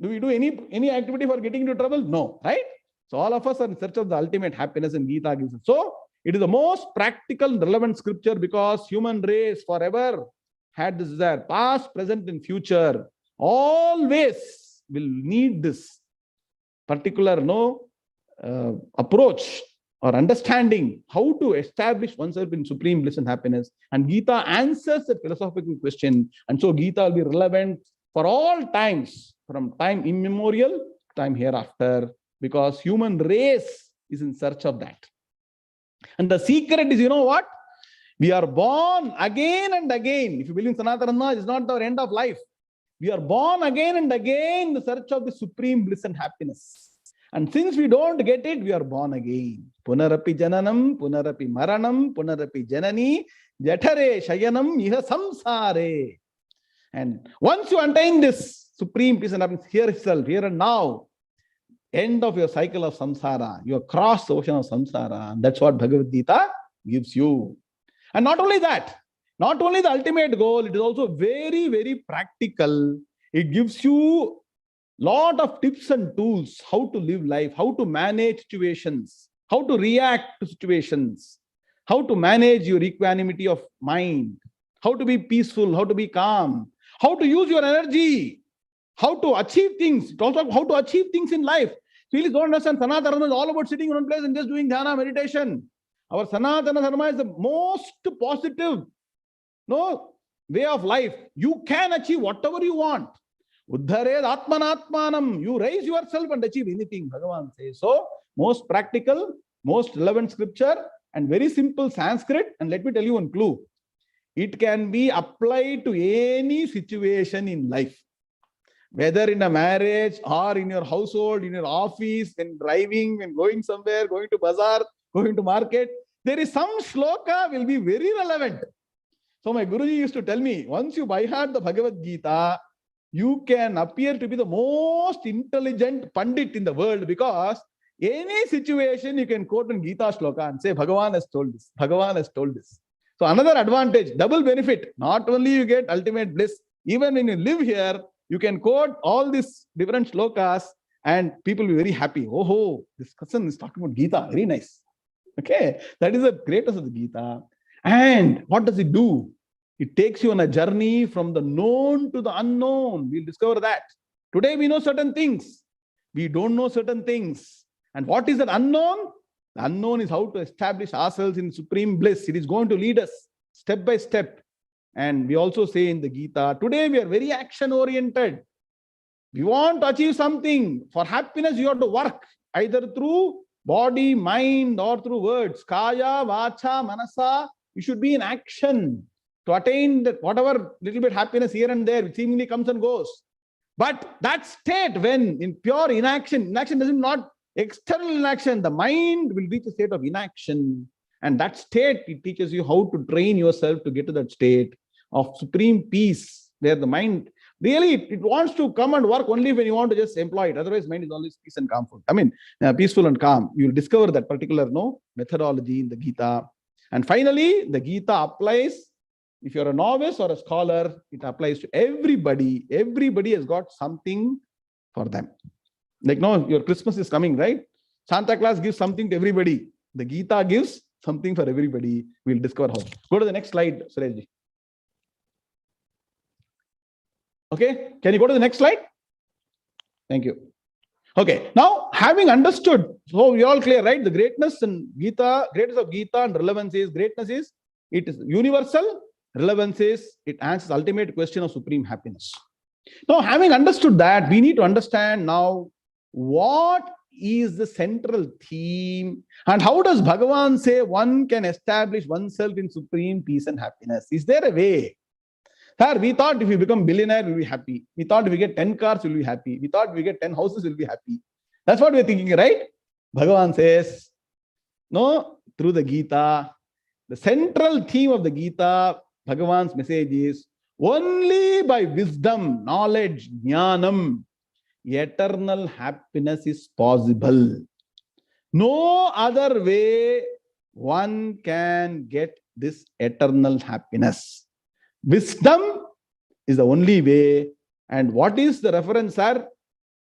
S1: Do we do any activity for getting into trouble? No, right? So all of us are in search of the ultimate happiness, and Gita gives it. So it is the most practical, relevant scripture, because human race forever had this desire, past, present, and future, always will need this particular approach or understanding how to establish oneself in supreme bliss and happiness. And Gita answers that philosophical question. And so Gita will be relevant for all times, from time immemorial, time hereafter, because human race is in search of that. And the secret is, you know what? We are born again and again. If you believe in Sanatana, it's not our end of life. We are born again and again in the search of the supreme bliss and happiness. And since we don't get it, we are born again. Punarapi jananam, punarapi maranam, punarapi janani, jatare shayanam, iha samsare. And once you attain this supreme peace and happiness here itself, here and now, end of your cycle of samsara, you have crossed the ocean of samsara. And that's what Bhagavad Gita gives you. And not only that, not only the ultimate goal, it is also very, very practical. It gives you lot of tips and tools, how to live life, how to manage situations, how to react to situations, how to manage your equanimity of mind, how to be peaceful, how to be calm, how to use your energy, how to achieve things, also how to achieve things in life. Please don't understand Sanatana Dharma is all about sitting in one place and just doing dhyana meditation. Our Sanatana Dharma is the most positive way of life. You can achieve whatever you want. Uddhared atmanatmanam. You raise yourself and achieve anything, Bhagavan says. So, most practical, most relevant scripture, and very simple Sanskrit. And let me tell you one clue. It can be applied to any situation in life. Whether in a marriage or in your household, in your office, when driving, when going somewhere, going to bazaar, going to market, there is some shloka will be very relevant. So my Guruji used to tell me, once you by heart the Bhagavad Gita, you can appear to be the most intelligent Pandit in the world, because any situation you can quote in Gita shloka and say, Bhagavan has told this, Bhagavan has told this. So another advantage, double benefit. Not only you get ultimate bliss, even when you live here, you can quote all these different shlokas and people will be very happy. Oh, this person is talking about Gita, very nice. Okay, that is the greatness of the Gita. And what does it do? It takes you on a journey from the known to the unknown. We'll discover that. Today we know certain things. We don't know certain things. And what is that unknown? The unknown is how to establish ourselves in supreme bliss. It is going to lead us step by step. And we also say in the Gita, today we are very action-oriented. You want to achieve something. For happiness, you have to work either through body, mind, or through words. Kaya, vacha, manasa. You should be in action to attain that whatever little bit happiness here and there, which seemingly comes and goes. But that state, when in pure inaction doesn't not external inaction, the mind will reach a state of inaction. And that state, it teaches you how to train yourself to get to that state of supreme peace, where the mind really, it wants to come and work only when you want to just employ it. Otherwise, mind is always peace and calm. Peaceful and calm. You will discover that particular methodology in the Gita. And finally, the Gita applies. If you're a novice or a scholar, it applies to everybody. Everybody has got something for them. Like, no, your Christmas is coming, right? Santa Claus gives something to everybody. The Gita gives something for everybody. We'll discover how. Go to the next slide, Sureshji. Okay, can you go to the next slide? Thank you. Okay, now having understood, so we're all clear, right? The greatness of Gita and relevance is, it is universal. Relevance is, it answers the ultimate question of supreme happiness. Now, having understood that, we need to understand now what is the central theme and how does Bhagavan say one can establish oneself in supreme peace and happiness? Is there a way? Sir, we thought if we become billionaire, we'll be happy. We thought if we get 10 cars, we'll be happy. We thought if we get 10 houses, we'll be happy. That's what we're thinking, right? Bhagavan says, no, through the Gita, the central theme of the Gita, Bhagavan's message is, only by wisdom, knowledge, jnanam, eternal happiness is possible. No other way one can get this eternal happiness. Wisdom is the only way. And what is the reference, sir?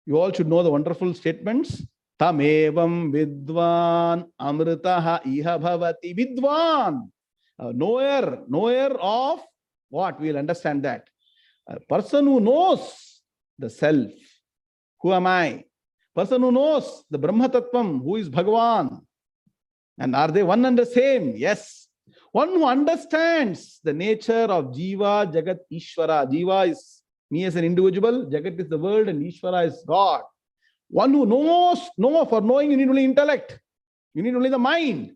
S1: You all should know the wonderful statements. Tamevam vidvan amritaha iha bhavati. Vidvan. Knower of what? We'll understand that. A person who knows the self. Who am I? Person who knows the Brahma Tattvam, who is Bhagavan. And are they one and the same? Yes. One who understands the nature of Jiva, Jagat, Ishvara. Jiva is me as an individual, Jagat is the world, and Ishvara is God. One who knows, for knowing you need only intellect. You need only the mind.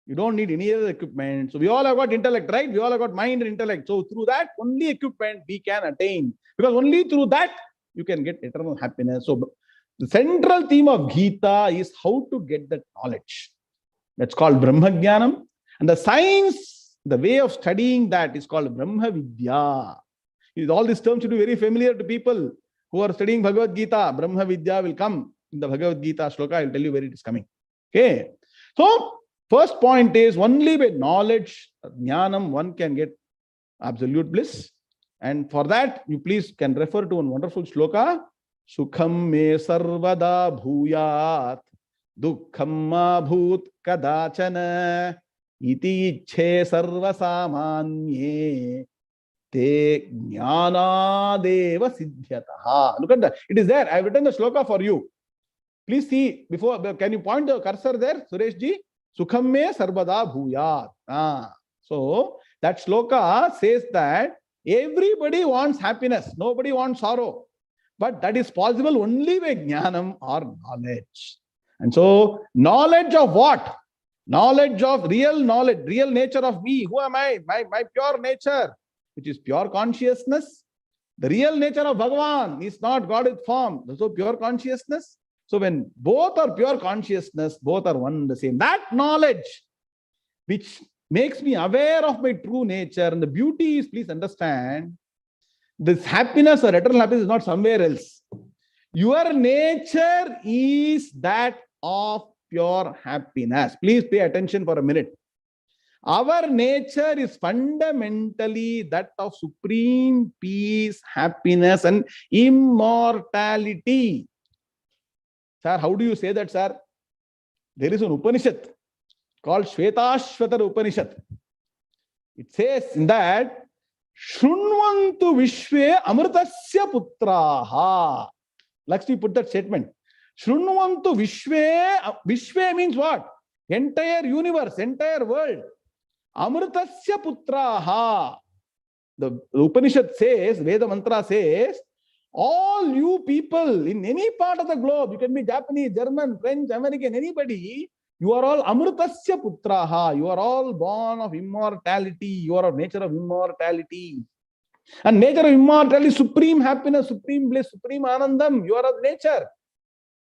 S1: You don't need any other equipment. So we all have got intellect, right? We all have got mind and intellect. So through that, only equipment we can attain. Because only through that, you can get eternal happiness. So the central theme of Gita is how to get that knowledge. That's called Brahma Jnanam. And the science, the way of studying that is called Brahma Vidya. All these terms should be very familiar to people who are studying Bhagavad Gita. Brahma Vidya will come in the Bhagavad Gita shloka. I will tell you where it is coming. Okay. So, first point is only by knowledge, jnanam, one can get absolute bliss. And for that, you please can refer to one wonderful shloka. Sukham me sarvada bhuyat, dukkham ma bhut kadachana. Iti ichhe sarva samanye te jnana deva siddhyataha. Look at that. It is there. I have written the shloka for you. Please see before. Can you point the cursor there, Sureshji? Sukham me sarvada bhuyat. So that shloka says that everybody wants happiness. Nobody wants sorrow. But that is possible only by jnanam or knowledge. And so knowledge of what? Knowledge of real knowledge, real nature of me. Who am I? My pure nature, which is pure consciousness. The real nature of Bhagavan is not God with form. So pure consciousness. So when both are pure consciousness, both are one and the same. That knowledge, which makes me aware of my true nature. And the beauty is, please understand, this happiness or eternal happiness is not somewhere else. Your nature is that of pure happiness. Please pay attention for a minute. Our nature is fundamentally that of supreme peace, happiness, and immortality. Sir, how do you say that, sir? There is an Upanishad called Shvetashvatar Upanishad. It says in that, Shrunvantu Vishve Amritasya Putraha. Lakshmi put that statement. Shrunvantu Vishve. Vishve means what? Entire universe, entire world. Amritasya Putraha. The Upanishad says, Veda Mantra says, All you people in any part of the globe, you can be Japanese, German, French, American, anybody, you are all Amrutasya Putraha. You are all born of immortality. You are of nature of immortality. And nature of immortality is supreme happiness, supreme bliss, supreme anandam. You are of nature.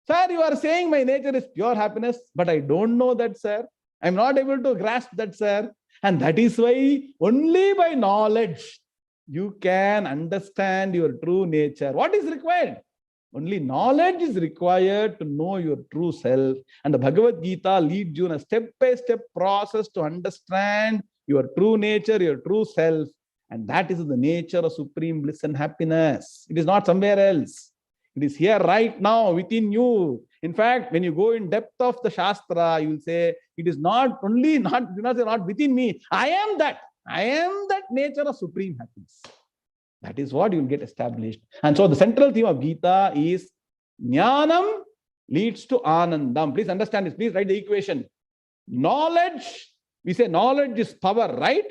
S1: Sir, you are saying my nature is pure happiness, but I don't know that, sir. I'm not able to grasp that, sir. And that is why only by knowledge you can understand your true nature. What is required? Only knowledge is required to know your true self. And the Bhagavad Gita leads you in a step-by-step process to understand your true nature, your true self. And that is the nature of supreme bliss and happiness. It is not somewhere else. It is here right now within you. In fact, when you go in depth of the Shastra, you will say, it is not only not within me. I am that nature of supreme happiness. That is what you will get established. And so the central theme of Gita is Jnanam leads to Anandam. Please understand this. Please write the equation. Knowledge, we say knowledge is power, right?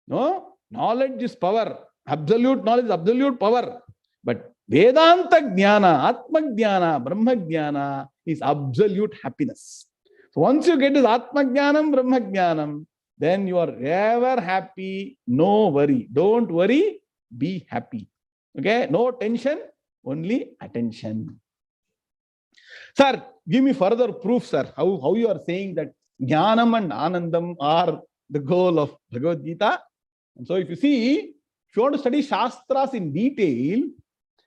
S1: No? Knowledge is power. Absolute knowledge is absolute power. But Vedanta Jnana, Atma Jnana, Brahma Jnana is absolute happiness. So once you get this Atma Jnanam, Brahma Jnanam, then you are ever happy, no worry. Don't worry, be happy. Okay? No tension, only attention. Sir, give me further proof, sir, how you are saying that Jnanam and Anandam are the goal of Bhagavad Gita. And so if you see, if you want to study Shastras in detail,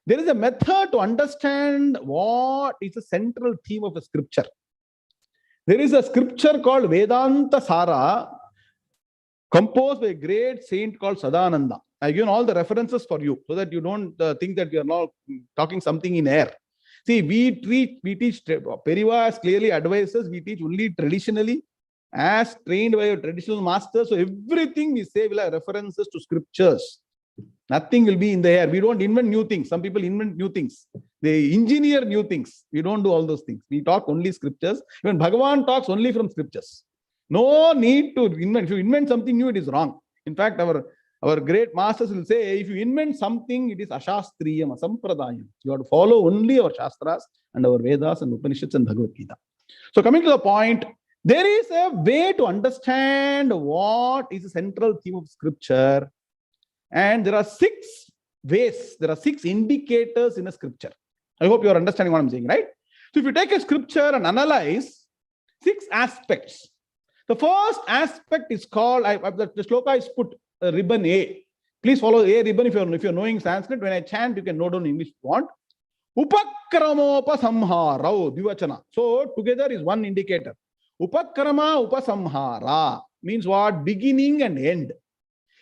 S1: there is a method to understand what is the central theme of a scripture. There is a scripture called Vedanta Sara, composed by a great saint called Sadananda. I've given all the references for you so that you don't think that we are not talking something in air. See, we teach, Periva clearly advises, we teach only traditionally, as trained by a traditional master. So everything we say will have references to scriptures. Nothing will be in the air. We don't invent new things. Some people invent new things. They engineer new things. We don't do all those things. We talk only scriptures. Even Bhagavan talks only from scriptures. No need to invent. If you invent something new, it is wrong. In fact, our great masters will say, if you invent something, it is ashastriyam, asampradayam. You have to follow only our Shastras and our Vedas and Upanishads and Bhagavad Gita. So coming to the point, there is a way to understand what is the central theme of scripture. And there are 6 ways, there are 6 indicators in a scripture. I hope you are understanding what I'm saying, right? So if you take a scripture and analyze 6 aspects, the first aspect is called, the shloka is put ribbon A. Please follow A ribbon if you're knowing Sanskrit. When I chant, you can note down English if you want. Upakramopasamharau, Dvivachana. So together is one indicator. Upakrama upasamhara means what? Beginning and end.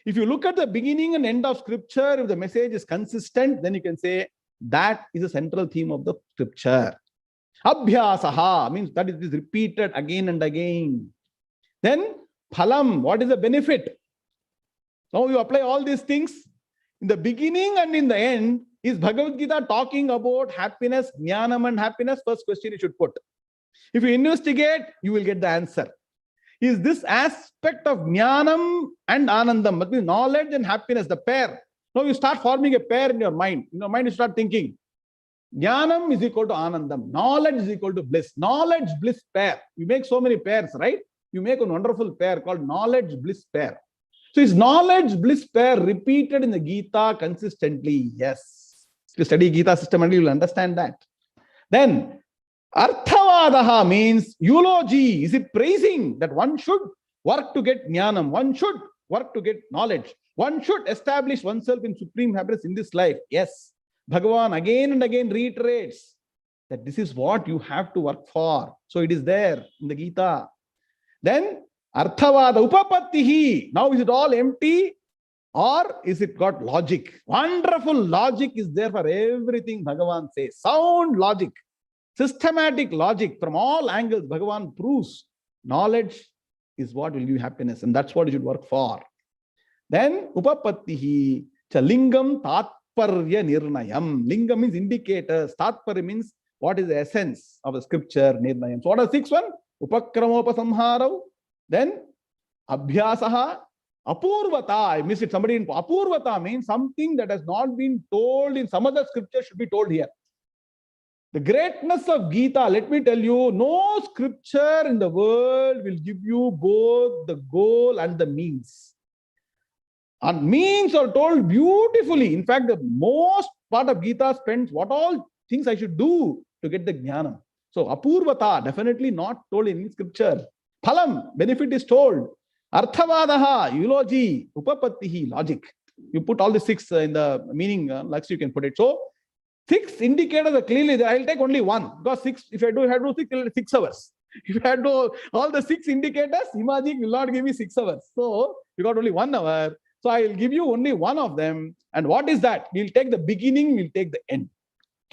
S1: If you look at the beginning and end of scripture, if the message is consistent, then you can say that is a central theme of the scripture. Abhyasaha means that it is repeated again and again. Then phalam, what is the benefit? Now you apply all these things. In the beginning and in the end, is Bhagavad Gita talking about happiness, jnanam and happiness? First question you should put. If you investigate, you will get the answer. Is this aspect of jnanam and anandam, that means knowledge and happiness, the pair. Now you start forming a pair in your mind. In your mind, you start thinking, jnanam is equal to anandam. Knowledge is equal to bliss. Knowledge, bliss pair. You make so many pairs, right? You make a wonderful pair called knowledge, bliss pair. So is knowledge, bliss pair repeated in the Gita consistently? Yes. If you study Gita systematically, you will understand that. Then, Arthavadaha means eulogy. Is it praising that one should work to get jnanam? One should work to get knowledge. One should establish oneself in supreme happiness in this life. Yes. Bhagavan again and again reiterates that this is what you have to work for. So it is there in the Gita. Then Arthavada Upapattihi. Now is it all empty or is it got logic? Wonderful logic is there for everything Bhagavan says. Sound logic. Systematic logic from all angles. Bhagavan proves knowledge is what will give you happiness, and that's what you should work for. Then Upapattihi Chalingam Tatparya Nirnayam. Lingam means indicators. Tatparya means what is the essence of a scripture, Nirnayam. So what are the 6th one? Upakramopasamharav. Then Abhyasaha. Apurvata, I missed it. Somebody in Apurvata means something that has not been told in some other scripture should be told here. The greatness of Gita, let me tell you, no scripture in the world will give you both the goal and the means. And means are told beautifully. In fact, the most part of Gita spends what all things I should do to get the jnana. So apurvata, definitely not told in scripture. Phalam, benefit is told. Arthavadaha, eulogy. Upapattihi, logic. You put all the six in the meaning, like you can put it. So 6 indicators are clearly there. I'll take only one because 6. If I do 6, it'll 6 hours. If I do all the 6 indicators, Imagic will not give me 6 hours. So you got only 1 hour. So I will give you only one of them. And what is that? We'll take the beginning, we'll take the end.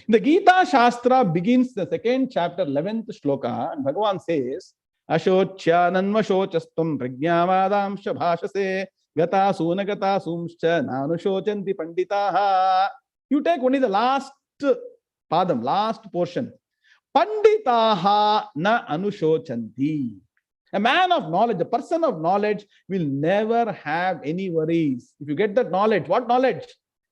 S1: The Gita Shastra begins the 2nd chapter, 11th shloka, and Bhagavan says, Ashotya nanvashocastam prajnavadam shabhashase gata sunagata sumscha nanushocanti panditaha. You take only the last padam, last portion. Panditaha na anushocanti. A man of knowledge, a person of knowledge will never have any worries. If you get that knowledge, what knowledge?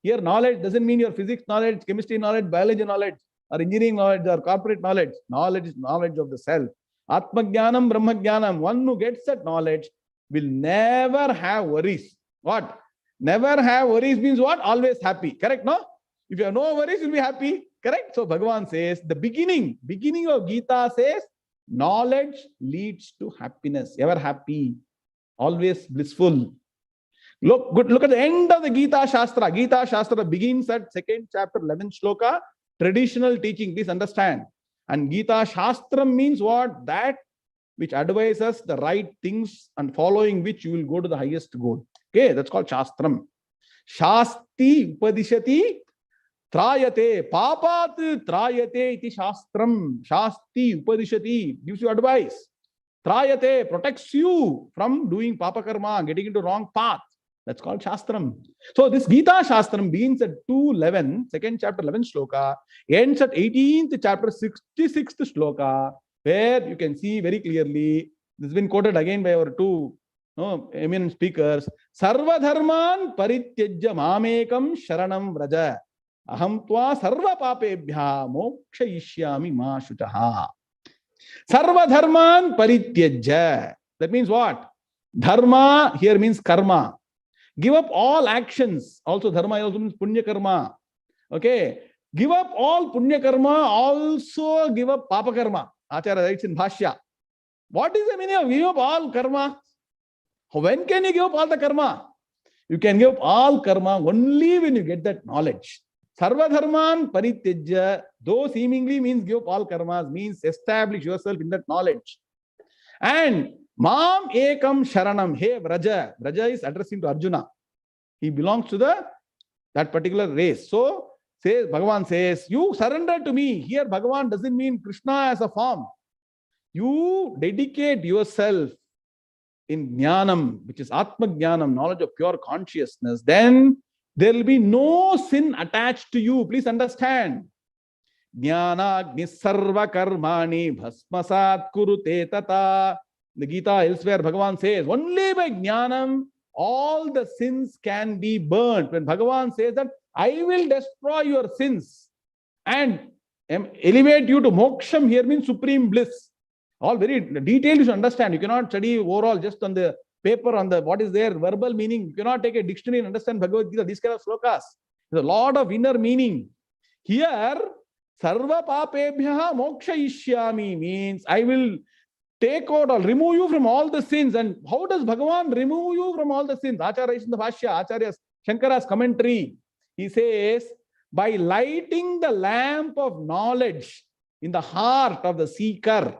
S1: Here, knowledge doesn't mean your physics knowledge, chemistry knowledge, biology knowledge, or engineering knowledge, or corporate knowledge. Knowledge is knowledge of the self. Atmajnanam, Brahmajnanam. One who gets that knowledge will never have worries. What? Never have worries means what? Always happy. Correct, no? If you have no worries, you'll be happy. Correct? So Bhagavan says, the beginning of Gita says, knowledge leads to happiness. Ever happy, always blissful. Look at the end of the Gita Shastra. Gita Shastra begins at 2nd chapter, 11th shloka. Traditional teaching, please understand. And Gita Shastra means what? That which advises the right things and following which you will go to the highest goal. Okay, that's called Shastram. Shasti upadishati trayate, papat trayate iti shastram. Shasti upadishati, gives you advice. Trayate, protects you from doing papa karma, getting into wrong path. That's called Shastram. So this Gita Shastram begins at 2:11, 2nd chapter, 11th shloka, ends at 18th chapter, 66th shloka, where you can see very clearly, this has been quoted again by our two eminent speakers, Sarva dharman parityajya mamekam sharanam vraja. Aham tva sarva papebhya mokshayishyami ma shutaha. Sarva dharman parityajya. That means what? Dharma here means karma. Give up all actions. Also, dharma also means punya karma. Okay. Give up all punya karma. Also give up papa karma. Acharya writes in Bhashya. What is the meaning of give up all karma? When can you give up all the karma? You can give up all karma only when you get that knowledge. Sarva dharman parityajya, though seemingly means give up all karmas, means establish yourself in that knowledge. And Mam ekam sharanam. Hey, Vraja. Vraja is addressing to Arjuna. He belongs to that particular race. So, Bhagavan says, you surrender to me. Here, Bhagavan doesn't mean Krishna as a form. You dedicate yourself in jnanam, which is Atma Jnanam, knowledge of pure consciousness. Then there will be no sin attached to you. Please understand. Jnana sarva karmani bhasmasat kurute tata. The Gita elsewhere, Bhagavan says, only by jnanam, all the sins can be burnt. When Bhagavan says that, I will destroy your sins and elevate you to moksham, here means supreme bliss. All very detailed you should understand. You cannot study overall just on the paper, on the what is there, verbal meaning. You cannot take a dictionary and understand Bhagavad Gita, these kind of slokas. There's a lot of inner meaning. Here, sarva papebhya mokshayishyami means I will take out or remove you from all the sins. And how does Bhagavan remove you from all the sins? Acharya is in the Bhashya, Acharya Shankara's commentary. He says, by lighting the lamp of knowledge in the heart of the seeker,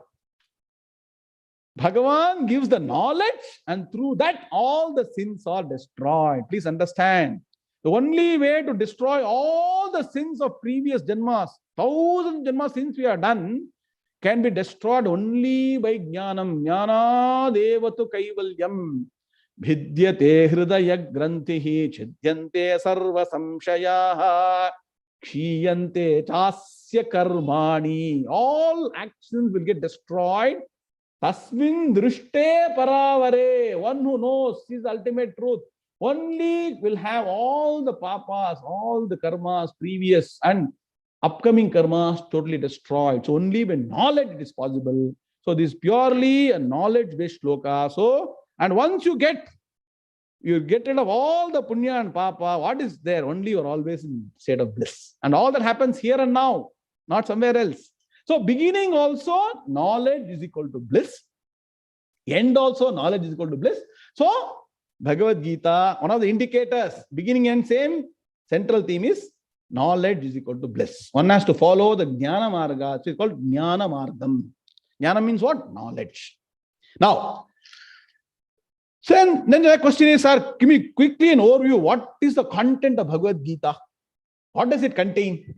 S1: Bhagavan gives the knowledge, and through that all the sins are destroyed. Please understand. The only way to destroy all the sins of previous janmas, 1000 janmas sins we have done, can be destroyed only by jnanam. Jnana devatu kaivalyam. Bhidyate hridaya grantihi chidyante sarva samshayaha kshiyante chasya karmani. All actions will get destroyed Tasmin drishte paravare. One who knows his ultimate truth only will have all the papas, all the karmas, previous and upcoming karmas totally destroyed. So only when knowledge it is possible. So this is purely a knowledge-based shloka. So, and once you get rid of all the punya and papa, what is there? Only you're always in state of bliss. And all that happens here and now, not somewhere else. So beginning also, knowledge is equal to bliss. End also, knowledge is equal to bliss. So Bhagavad Gita, one of the indicators, beginning and same, central theme is knowledge is equal to bliss. One has to follow the Jnana Marga. So it's called Jnana Margam. Jnana means what? Knowledge. Now, then the question is, sir, give me quickly an overview. What is the content of Bhagavad Gita? What does it contain?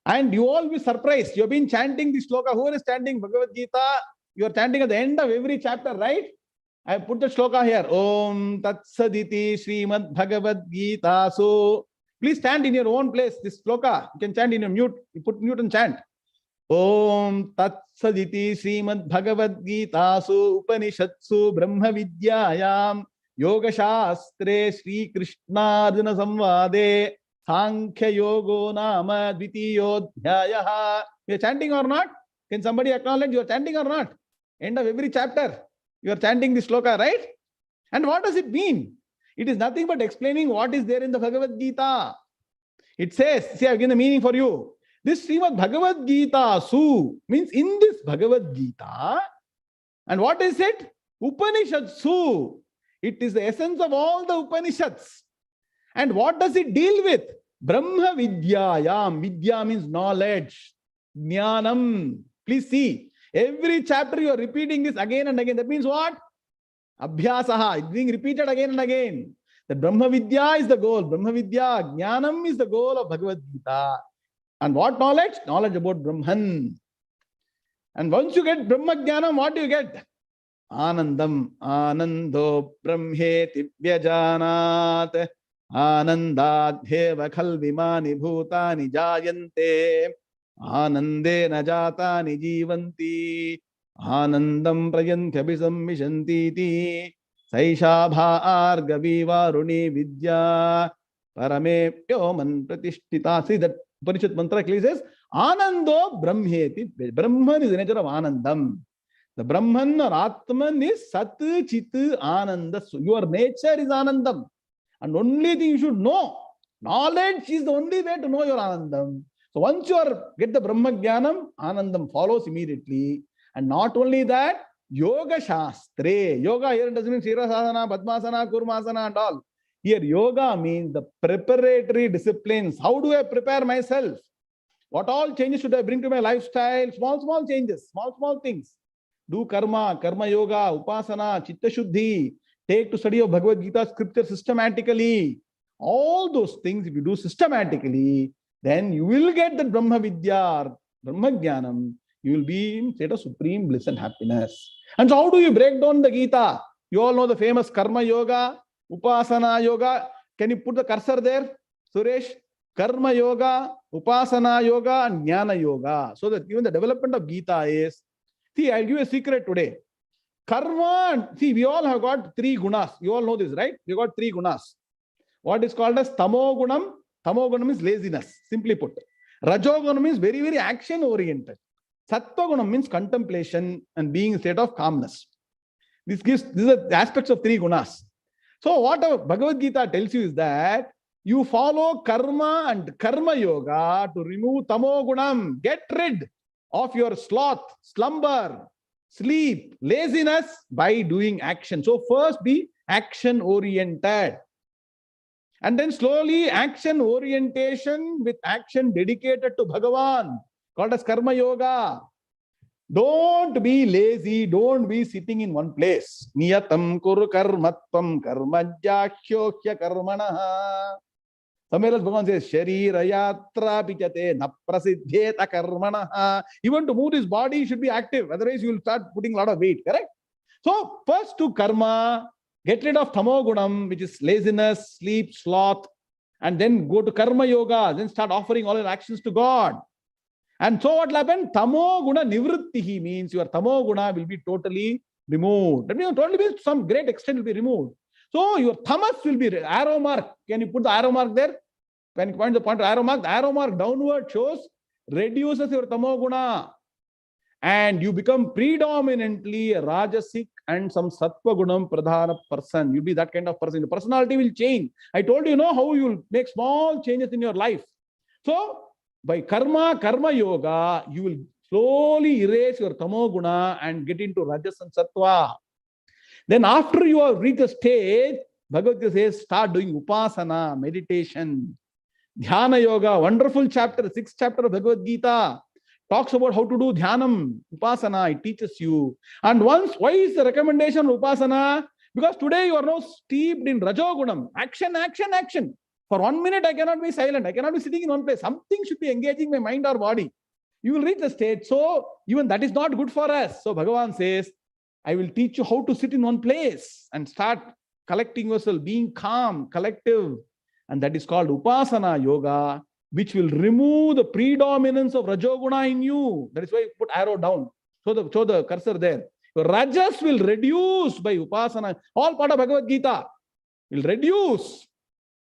S1: And you all will be surprised. You have been chanting this sloka. Who is chanting Bhagavad Gita? You are chanting at the end of every chapter, right? I have put the shloka here. Om Tat Saditi Srimad Bhagavad Gita. So please stand in your own place. This shloka, you can chant in your mute. You put mute and chant. Om Tat Saditi Srimad Bhagavad Gita. So Upanishatsu Brahma Vidyayam Yoga Shastre Sri Krishna Arjuna Samvade Sankhya Yogo Nama Dvitiyodhyayaha. You are chanting or not? Can somebody acknowledge you are chanting or not? End of every chapter, you are chanting this shloka, right? And what does it mean? It is nothing but explaining what is there in the Bhagavad Gita. It says, see, I have given the meaning for you. This Srimad Bhagavad Gita Su means in this Bhagavad Gita. And what is it? Upanishad Su. It is the essence of all the Upanishads. And what does it deal with? Brahma Vidyayam. Vidya means knowledge. Jnanam. Please see. Every chapter you are repeating this again and again. That means what? Abhyasaha. It's being repeated again and again. The Brahma Vidya is the goal. Brahma Vidya, Jnanam is the goal of Bhagavad Gita. And what knowledge? Knowledge about Brahman. And once you get Brahma Jnanam, what do you get? Anandam. Anando Brahmeti Vyajanat. Anandadheva khalvimani bhutani jayante. Anande najatani jivanti. Anandam prayantyabhisammishanti ti. Saishabha argavi varuni vidya. Parame pyoman pratishtita. See that Upanishad mantra clearly says, Anando Brahmeti. Brahman is the nature of Anandam. The Brahman or Atman is Sat Chit Ananda. So your nature is Anandam. And only thing you should know, knowledge is the only way to know your Anandam. So once you get the Brahma Jnanam, Anandam follows immediately. And not only that, Yoga Shastre. Yoga here doesn't mean Shirasasana, Padmasana, Kurmasana and all. Here yoga means the preparatory disciplines. How do I prepare myself? What all changes should I bring to my lifestyle? Small changes, small things. Do karma, karma yoga, upasana, chitta shuddhi. Take to study of Bhagavad Gita scripture systematically. All those things, if you do systematically, then you will get the Brahma Vidya, Brahma Jnanam. You will be in state of supreme bliss and happiness. And so how do you break down the Gita? You all know the famous Karma Yoga, Upasana Yoga. Can you put the cursor there, Suresh? Karma Yoga, Upasana Yoga, and Jnana Yoga. So that even the development of Gita is, see, I'll give you a secret today. Karma, see, we all have got three gunas. You all know this, right? We got three gunas. What is called as Tamo Gunam? Tamo Gunam is laziness, simply put. Rajo Gunam means very, very action oriented. Sattva Gunam means contemplation and being in a state of calmness. These are the aspects of three gunas. So what Bhagavad Gita tells you is that you follow karma and karma yoga to remove Tamo Gunam. Get rid of your sloth, slumber, sleep, laziness by doing action. So first be action oriented. And then slowly action orientation with action dedicated to Bhagavan, called as karma yoga. Don't be lazy. Don't be sitting in one place. Niyatam kuru karmatvam karmajyakhyokhya karmanaha. Somewhere else Bhagavan says, Sharira yatra pichate na prasidhyeta karmanaha. Even to move his body, he should be active. Otherwise, you will start putting a lot of weight, correct? So, first to karma, get rid of Tamo Gunam, which is laziness, sleep, sloth, and then go to karma yoga. Then start offering all your actions to God. And so what will happen? Tamo guna nivrittihi means your tamo guna will be totally removed. That means totally means some great extent will be removed. So your tamas will be arrow mark. Can you put the arrow mark there? When you point the pointer arrow mark downward shows reduces your tamo guna. And you become predominantly a rajasic and some sattva gunam pradhana person. You'll be that kind of person. The personality will change. I told you, how you will make small changes in your life. So by karma yoga, you will slowly erase your tamo guna and get into rajas and sattva. Then after you have reached a stage, Bhagavad Gita says, start doing upasana, meditation, dhyana yoga, wonderful chapter, 6th chapter of Bhagavad Gita. Talks about how to do dhyanam, upasana, it teaches you. And once, why is the recommendation of upasana? Because today you are now steeped in rajogunam. Action, action, action. For 1 minute, I cannot be silent. I cannot be sitting in one place. Something should be engaging my mind or body. You will reach the stage. So even that is not good for us. So Bhagavan says, I will teach you how to sit in one place and start collecting yourself, being calm, collective. And that is called upasana yoga, which will remove the predominance of rajoguna in you. That is why you put arrow down. Show the cursor there. Your rajas will reduce by upasana. All part of Bhagavad Gita will reduce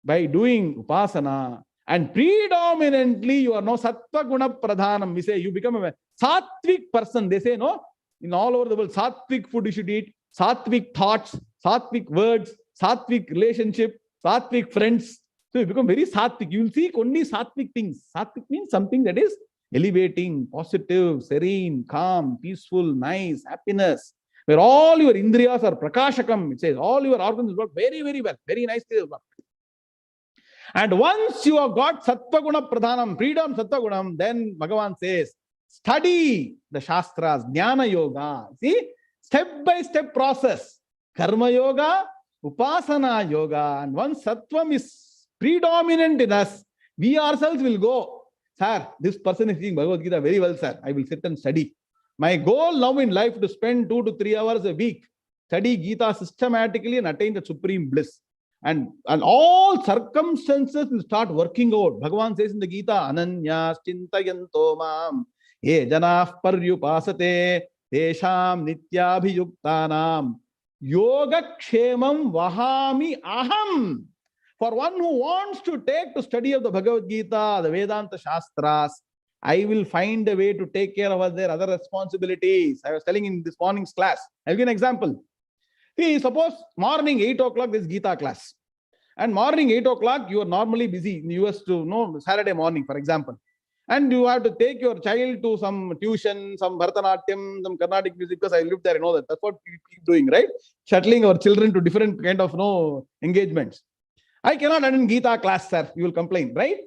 S1: by doing upasana. And predominantly you are now sattva guna pradhanam. We say you become a sattvic person. They say no. In all over the world, sattvic food you should eat, sattvic thoughts, sattvic words, sattvic relationship, sattvic friends. So you become very sattvic. You will seek only sattvic things. Sattvic means something that is elevating, positive, serene, calm, peaceful, nice, happiness. Where all your indriyas are prakashakam. It says all your organs work very, very well. Very nicely. And once you have got sattva guna pradhanam, freedom sattva gunam, then Bhagavan says, study the Shastras, Jnana Yoga. See, step by step process. Karma Yoga, Upasana Yoga. And once Sattvam is predominant in us, we ourselves will go, sir, this person is reading Bhagavad Gita very well, sir. I will sit and study. My goal now in life to spend 2 to 3 hours a week, study Gita systematically and attain the supreme bliss. And all circumstances will start working out. Bhagavan says in the Gita, Ananyas chintayanto mam ye janah paryupasate tesham nityabhiyuktanam yoga kshemam vahami aham. For one who wants to take to study of the Bhagavad Gita, the Vedanta Shastras, I will find a way to take care of their other responsibilities. I was telling in this morning's class. I'll give you an example. See, suppose morning 8 o'clock is Gita class. And morning 8 o'clock, you are normally busy in the US to Saturday morning, for example. And you have to take your child to some tuition, some Bharatanatyam, some Carnatic music, because I live there, that. That's what we keep doing, right? Shuttling our children to different kind of engagements. I cannot attend Gita class, sir. You will complain, right?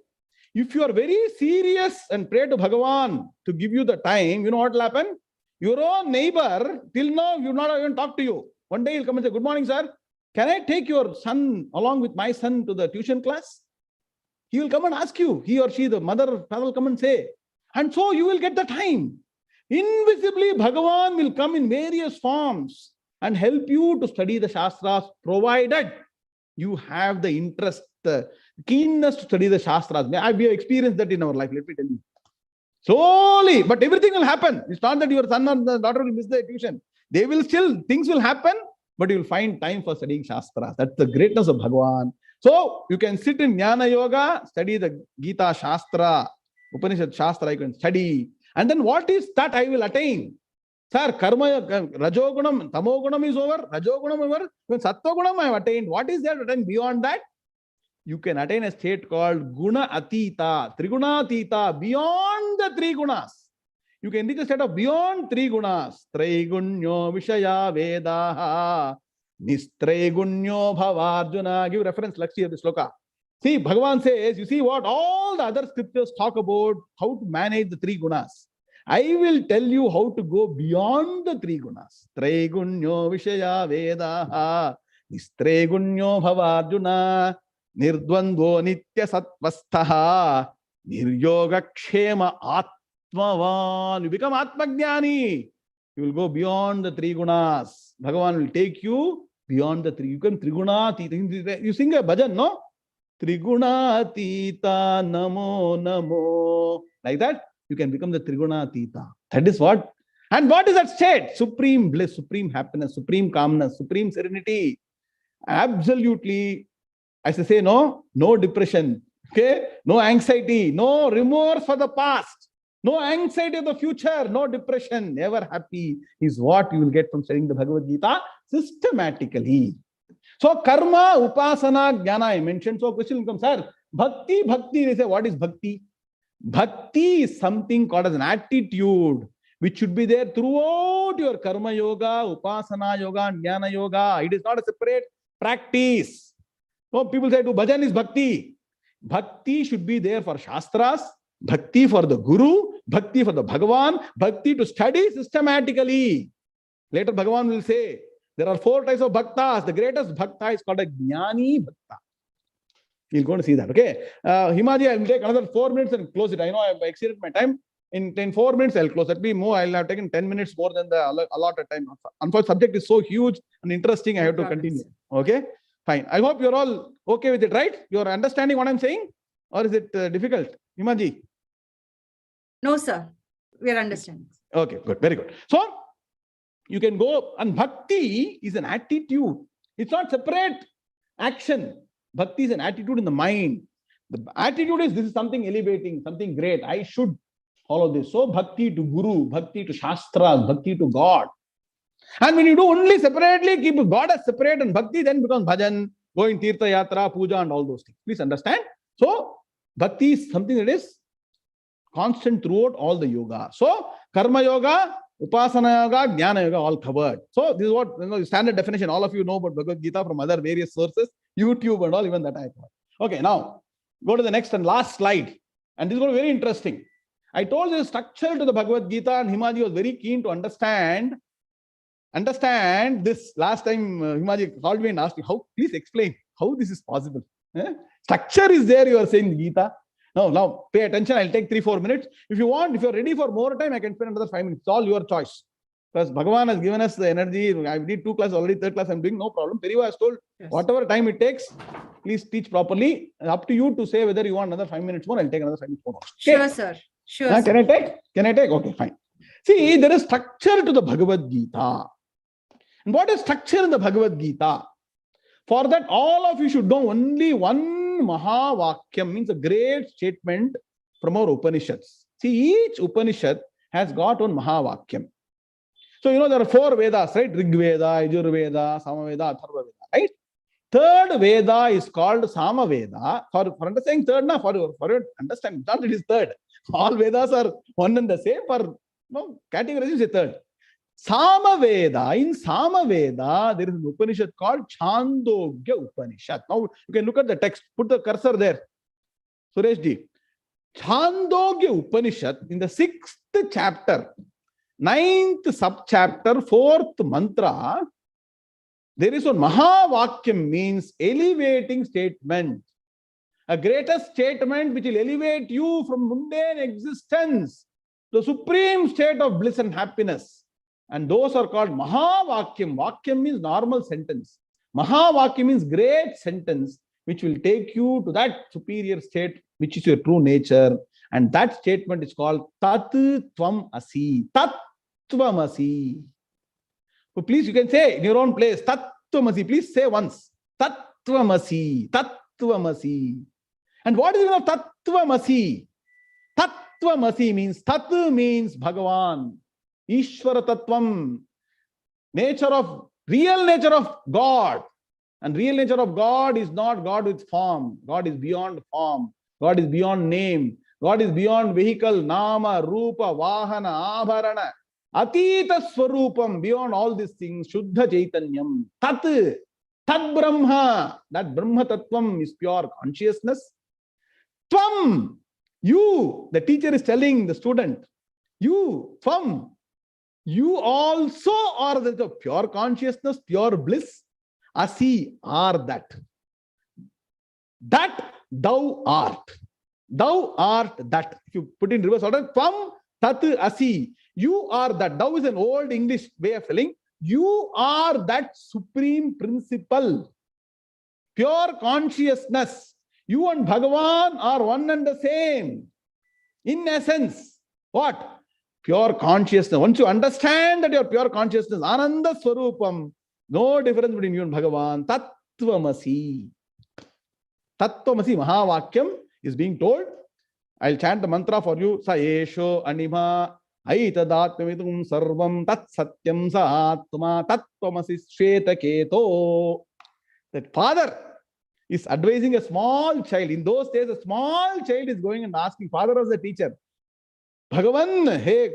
S1: If you are very serious and pray to Bhagavan to give you the time, you know what will happen? Your own neighbor, till now, you not even talk to you. One day he'll come and say, good morning, sir. Can I take your son along with my son to the tuition class? He will come and ask you. He or she, the mother or father will come and say. And so you will get the time. Invisibly, Bhagavan will come in various forms and help you to study the Shastras, provided you have the interest, the keenness to study the Shastras. We have experienced that in our life, let me tell you. Slowly, but everything will happen. It's not that your son or the daughter will miss the tuition. They will still, things will happen, but you will find time for studying Shastras. That's the greatness of Bhagavan. So you can sit in Jnana Yoga, study the Gita Shastra, Upanishad Shastra, you can study. And then what is that I will attain? Sir, karma, rajogunam, tamogunam is over, rajogunam over, when sattvagunam I have attained. What is there to attain beyond that? You can attain a state called Guna Atita, Triguna Atita, beyond the 3 gunas. You can reach a state of beyond 3 gunas. Traigunyo Vishaya Vedaha, Nistraigunyo Bhavarjuna. Give reference, let's see of the sloka. See, Bhagavan says, you see what all the other scriptures talk about, how to manage the 3 gunas. I will tell you how to go beyond the 3 gunas. Traigunyo Vishaya Vedaha, Nistraigunyo Bhavarjuna, Nirdvandvo Nitya Sattvastaha, Niryoga Kshema Atmavan. You become Atmajnani. You will go beyond the 3 gunas. Bhagavan will take you beyond the 3. You can Triguna Tita. You sing a bhajan, no? Triguna Tita Namo Namo. Like that. you can become the Trigunatita. That is what. And what is that state? Supreme bliss, supreme happiness, supreme calmness, supreme serenity. Absolutely, as I say, no depression, okay? No anxiety, no remorse for the past, no anxiety of the future, no depression, ever happy is what you will get from studying the Bhagavad Gita systematically. So karma, upasana, jnana I mentioned. So question will come, sir, bhakti, they say, what is bhakti? Bhakti is something called as an attitude which should be there throughout your karma yoga, upasana yoga, and jnana yoga. It is not a separate practice. So people say to bhajan is bhakti. Bhakti should be there for shastras, bhakti for the guru, bhakti for the Bhagavan, bhakti to study systematically. Later Bhagavan will say, there are 4 types of bhaktas. The greatest bhakta is called a jnani bhakta. You're going to see that, okay? Himaji, I will take another 4 minutes and close it. I know I have exceeded my time. In 4 minutes, I'll close. Let me move. I'll have taken 10 minutes more than the allotted time. Unfortunately, subject is so huge and interesting. I have to continue. Okay, fine. I hope you're all okay with it, right? You're understanding what I'm saying? Or is it difficult? Himaji?
S3: No, sir. We are understanding.
S1: Okay, good. Very good. So, you can go, and bhakti is an attitude. It's not separate action. Bhakti is an attitude in the mind. The attitude is, this is something elevating, something great. I should follow this. So bhakti to guru, bhakti to shastras, bhakti to God. And when you do only separately, keep God as separate and bhakti, then becomes bhajan, going tirtha yatra, puja and all those things. Please understand. So bhakti is something that is constant throughout all the yoga. So karma yoga, upasana yoga, jnana yoga, all covered. So this is what, standard definition. All of you know about Bhagavad Gita from other various sources, YouTube and all, even that I thought. Okay, now go to the next and last slide. And this is going to be very interesting. I told you the structure to the Bhagavad Gita, and Himaji was very keen to understand this. Last time Himaji called me and asked me, please explain how this is possible. Structure is there, you are saying Gita. Now pay attention. I'll take 3-4 minutes. If you want, if you're ready for more time, I can spend another 5 minutes. It's all your choice. Because Bhagavan has given us the energy. I did 2 classes already, 3rd class I'm doing, no problem. Periva has told, yes, whatever time it takes, please teach properly. Up to you to say whether you want another 5 minutes more. I'll take another 5 minutes more. Okay?
S3: Sure, sir. Sure.
S1: Can I take? Okay, fine. See, there is structure to the Bhagavad Gita. And what is structure in the Bhagavad Gita? For that, all of you should know only one Mahavakyam, means a great statement from our Upanishads. See, each Upanishad has got one Mahavakyam. So, there are 4 Vedas, right? Rig Veda, Yajurveda, Samaveda, Atharva Veda, right? 3rd Veda is called Samaveda. For understanding 3rd, for your understanding, not it is 3rd. All Vedas are one and the same. For categories, you say 3rd. Samaveda, in Samaveda, there is an Upanishad called Chandogya Upanishad. Now, you can look at the text. Put the cursor there. Sureshji. Chandogya Upanishad, in the 6th chapter, 9th subchapter, 4th mantra, there is one Mahavakyam, means elevating statement. A greatest statement which will elevate you from mundane existence to the supreme state of bliss and happiness. And those are called Mahavakyam. Vakyam means normal sentence. Mahavakyam means great sentence which will take you to that superior state which is your true nature. And that statement is called Tat Tvam Asi. Tat Tvam Asi. So please, you can say in your own place, Tat Tvam Asi. Please say once. Tat Tvam Asi. Tat Tvam Asi. And what is the meaning of Tat Tvam Asi? Tat Tvam Asi means, Tat means Bhagavan. Ishvara Tattvam. Real nature of God. And real nature of God is not God with form. God is beyond form. God is beyond name. God is beyond vehicle, nama, rupa, vahana, abharana. Atita Swarupam, beyond all these things, Shuddha Chaitanyam. Tat Brahma. That Brahma Tattvam is pure consciousness. Tvam, you, the teacher is telling the student, you, Tvam, you also are the pure consciousness, pure bliss. Asi, are that. That thou art. Thou art that. If you put in reverse order, Tvam Tat Asi. You are that. Thou is an old English way of telling. You are that supreme principle. Pure consciousness. You and Bhagavan are one and the same. In essence, What? Pure consciousness. Once you understand that you're pure consciousness, Ananda Swarupam, no difference between you and Bhagavan, Tattvamasi. Tattvamasi Mahavakyam is being told. I'll chant the mantra for you. Sa esho anima aitadatmamitum sarvam tat satyam sa atma tattvamasi shvetaketo. That father is advising a small child. In those days, a small child is going and asking, father was the teacher. Bhagavan, hey,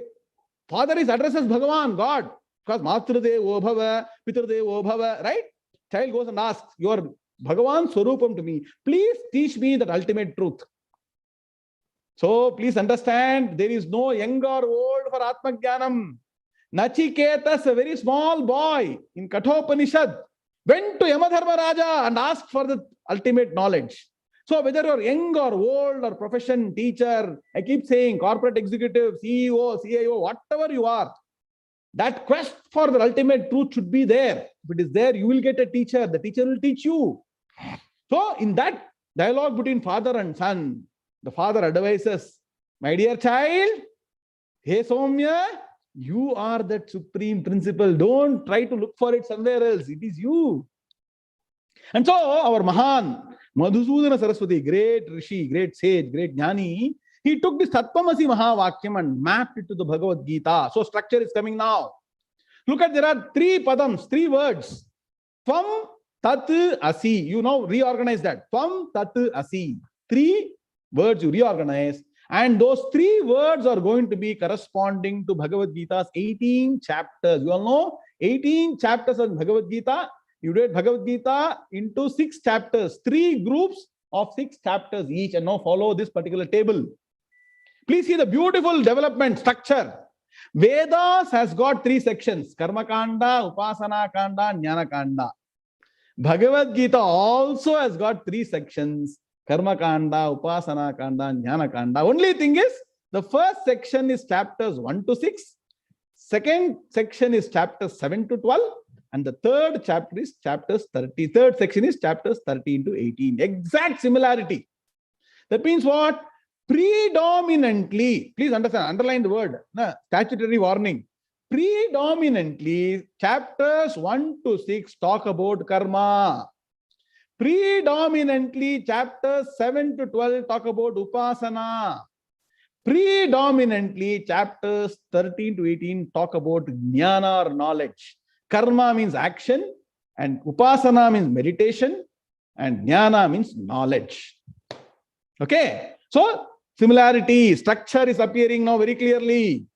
S1: father is addresses Bhagavan, God. Because Matradevo Bhava, Pitradevo Bhava, right? Child goes and asks, your Bhagavan Swarupam to me. Please teach me that ultimate truth. So please understand, there is no young or old for Atma Jnanam. Nachiketas, a very small boy in Kathopanishad, went to Yamadharma Raja and asked for the ultimate knowledge. So whether you're young or old or profession, teacher, I keep saying corporate executive, CEO, CIO, whatever you are, that quest for the ultimate truth should be there. If it is there, you will get a teacher. The teacher will teach you. So in that dialogue between father and son, the father advises, my dear child, hey Soumya, you are that supreme principle. Don't try to look for it somewhere else. It is you. And so our Mahan, Madhusudana Saraswati, great Rishi, great sage, great Jnani, he took this Tattvamasi Mahavakyam and mapped it to the Bhagavad Gita. So structure is coming now. Look at, there are 3 padams, 3 words. Tvam Tat Asi. You now reorganize that. Tvam Tat Asi. 3 words you reorganize. And those 3 words are going to be corresponding to Bhagavad Gita's 18 chapters. You all know 18 chapters of Bhagavad Gita. You read Bhagavad Gita into 6 chapters, 3 groups of 6 chapters each. And now follow this particular table. Please see the beautiful development structure. Vedas has got 3 sections: Karma Kanda, Upasana Kanda, Jnana Kanda. Bhagavad Gita also has got 3 sections: Karma Kanda, Upasana Kanda, Jnana Kanda. Only thing is, the first section is chapters 1 to 6. Second section is chapters 7 to 12. And the third chapter is chapters 30. Third section is chapters 13 to 18. Exact similarity. That means what? Predominantly, please understand, underline the word, statutory warning. Predominantly, chapters 1 to 6 talk about karma. Predominantly, chapters 7 to 12 talk about upasana. Predominantly, chapters 13 to 18 talk about jnana or knowledge. Karma means action, and upasana means meditation, and jnana means knowledge. Okay, so similarity, structure is appearing now very clearly.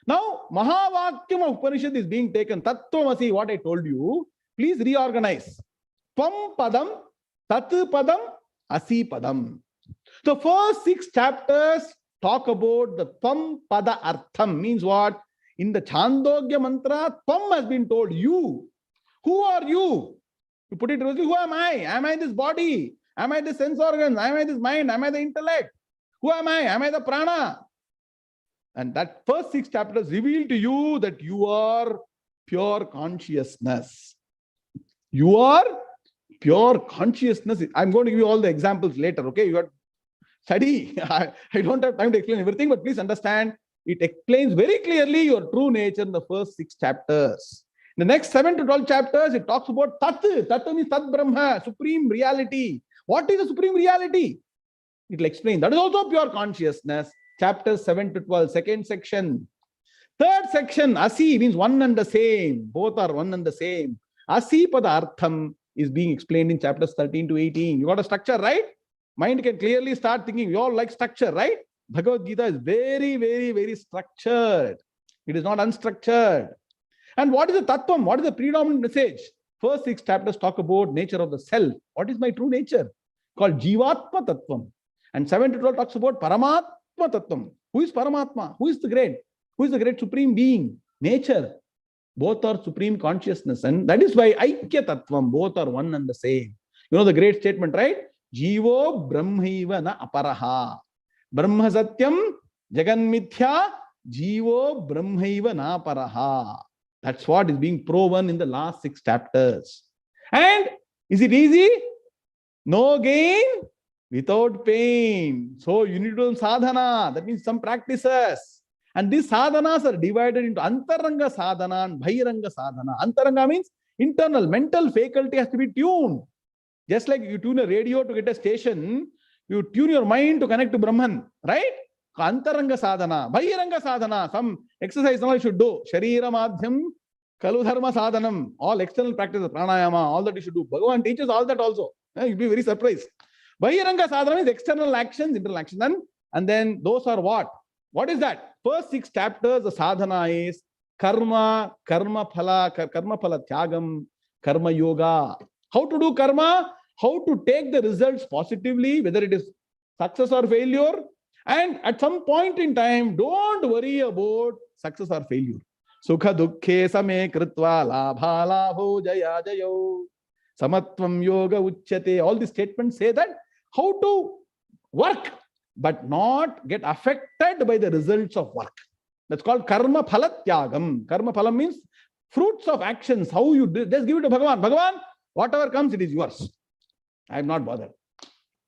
S1: Now, Mahavakyam of Upanishad is being taken. Tattvamasi, what I told you, please reorganize. Tvam Padam, Tat Padam, Asi Padam. The first 6 chapters talk about the Tvam Pada Artham. Means what? In the Chandogya mantra, Tvam has been told, you. Who are you? You put it rosely, who am I? Am I this body? Am I the sense organs? Am I this mind? Am I the intellect? Who am I? Am I the prana? And that first 6 chapters reveal to you that you are pure consciousness. You are pure consciousness. I'm going to give you all the examples later. Okay, you got study. I don't have time to explain everything, but please understand, it explains very clearly your true nature in the first 6 chapters. In the next 7 to 12 chapters, it talks about Tat. Tat means Tat Brahma, supreme reality. What is the supreme reality? It will explain. That is also pure consciousness. Chapters 7 to 12, second section. Third section, Asi means one and the same. Both are one and the same. Asi Pada Artham is being explained in chapters 13 to 18. You got a structure, right? Mind can clearly start thinking. You all like structure, right? Bhagavad Gita is very, very, very structured. It is not unstructured. And what is the Tattvam? What is the predominant message? First 6 chapters talk about nature of the self. What is my true nature? Called Jivatma Tattvam. And 7 to 12 talks about Paramatma Tattvam. Who is Paramatma? Who is the great? Who is the great supreme being? Nature. Both are supreme consciousness. And that is why Aikya Tattvam, both are one and the same. You know the great statement, right? Jivo Brahmaiva na aparaha. Brahma Satyam Jagan Mithya Jivo Brahmaiva na aparaha. That's what is being proven in the last 6 chapters. And is it easy? No gain without pain. So you need to do sadhana. That means some practices. And these sadhanas are divided into Antaranga sadhana and Bahiranga sadhana. Antaranga means internal, mental faculty has to be tuned. Just like you tune a radio to get a station, you tune your mind to connect to Brahman, right? Antaranga sadhana, Bahiranga sadhana, some exercise now you should do. Sharira madhyam, kalu dharma sadhanam, all external practices, pranayama, all that you should do. Bhagavan teaches all that also. You'll be very surprised. Bahiranga sadhana is external actions, internal actions. And then those are what? What is that? First 6 chapters, the sadhana is karma, karma phala tyagam, karma yoga. How to do karma? How to take the results positively, whether it is success or failure. And at some point in time, don't worry about success or failure. Sukha dukkhe same kritva labha labho jaya jayo. Samatvam yoga uchyate. All these statements say that how to work, but not get affected by the results of work. That's called karma phala tyagam. Karma phala means fruits of actions. How you do, just give it to Bhagavan. Bhagavan, whatever comes, it is yours. I am not bothered.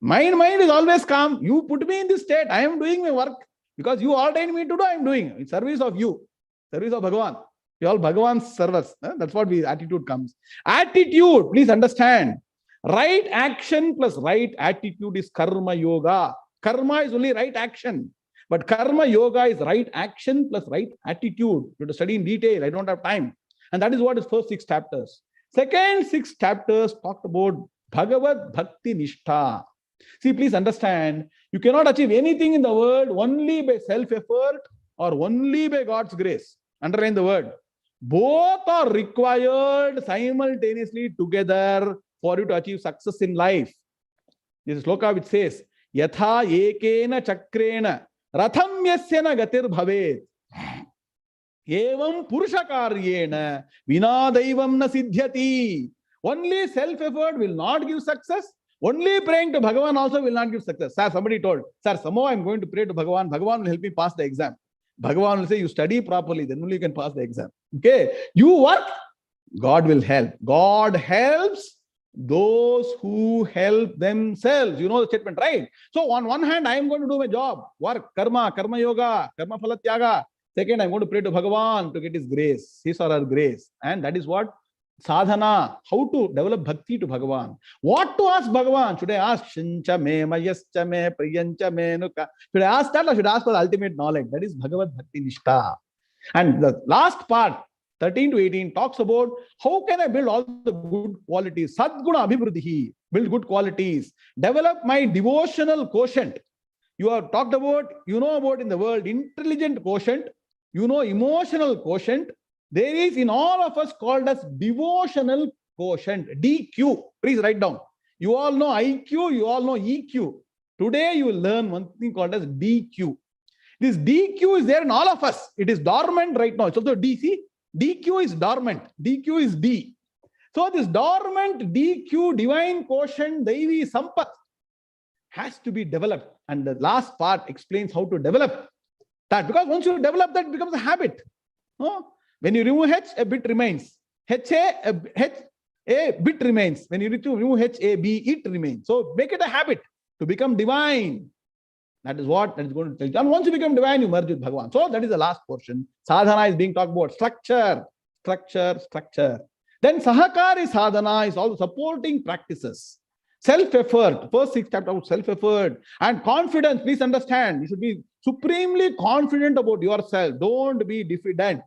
S1: My mind is always calm. You put me in this state. I am doing my work because you ordained me to do. I am doing in service of you, service of Bhagavan. We all Bhagavan's service. That's what attitude comes. Attitude, please understand. Right action plus right attitude is karma yoga. Karma is only right action. But karma yoga is right action plus right attitude. You have to study in detail. I don't have time. And that is what is first 6 chapters. Second 6 chapters talked about Bhagavad Bhakti Nishtha. See, please understand, you cannot achieve anything in the world only by self-effort or only by God's grace. Underline the word. Both are required simultaneously together for you to achieve success in life. This is sloka which says, Yatha ekena chakrena ratham yasyana gatir bhavet. Evam purusha karyena vinadaivam na siddhyati. Only self-effort will not give success. Only praying to Bhagavan also will not give success. Sir, somebody told, sir, somehow I'm going to pray to Bhagavan. Bhagavan will help me pass the exam. Bhagavan will say, you study properly, then only you can pass the exam. Okay, you work, God will help. God helps those who help themselves. You know the statement, right? So on one hand, I am going to do my job, work, karma, karma yoga, karma phala tyaga. Second, I'm going to pray to Bhagavan to get his grace, his or her grace. And that is what sadhana, how to develop bhakti to Bhagavan. What to ask Bhagavan? Should I ask Shincha me, Mayascha me, Priyancha me, Nuka? Should I ask that or should I ask for the ultimate knowledge? That is Bhagavad Bhakti Nishtha. And the last part, 13 to 18, talks about how can I build all the good qualities. Sadguna Abhivruddhi, build good qualities. Develop my devotional quotient. You have talked about, you know about in the world, intelligent quotient, you know emotional quotient. There is in all of us called as devotional quotient, DQ. Please write down. You all know IQ, you all know EQ. Today you will learn one thing called as DQ. This DQ is there in all of us. It is dormant right now. It's also DC. DQ is dormant. DQ is D. So this dormant DQ, divine quotient, Daivi Sampat, has to be developed. And the last part explains how to develop that. Because once you develop that, it becomes a habit. When you remove H, a bit remains. A bit remains. When you remove H, A, B, it remains. So make it a habit to become divine. That is what that is going to tell you. And once you become divine, you merge with Bhagavan. So that is the last portion. Sadhana is being talked about. Structure. Then Sahakari sadhana is all supporting practices. Self-effort. First 6 chapters about self-effort. And confidence. Please understand. You should be supremely confident about yourself. Don't be diffident.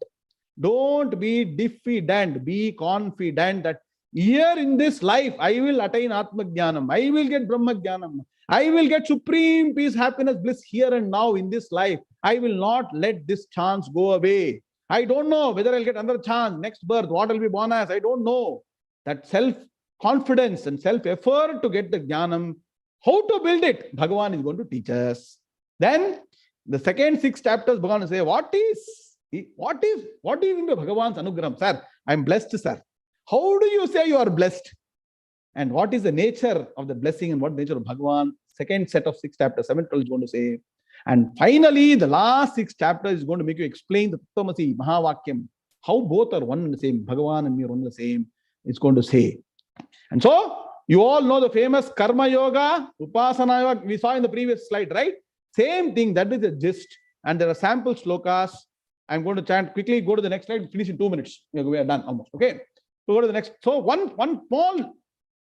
S1: Don't be diffident. Be confident that here in this life, I will attain Atma Jnanam. I will get Brahma Jnanam. I will get supreme peace, happiness, bliss here and now in this life. I will not let this chance go away. I don't know whether I'll get another chance, next birth, what will be born as. I don't know. That self-confidence and self-effort to get the Jnanam, how to build it, Bhagavan is going to teach us. Then the second 6 chapters, Bhagavan will say, what is into Bhagavan's anugraham? Sir, I'm blessed, sir. How do you say you are blessed? And what is the nature of the blessing and what the nature of Bhagavan? Second set of 6 chapters, 7th is going to say. And finally, the last 6 chapters is going to make you explain the Tattvamasi, Mahavakyam, how both are one and the same. Bhagavan and me are one and the same. It's going to say. And so, you all know the famous Karma Yoga, Upasana Yoga, we saw in the previous slide, right? Same thing, that is the gist. and there are sample slokas. I'm going to chant quickly, go to the next slide, finish in 2 minutes. We are done almost. Okay. So go to the next. So one small,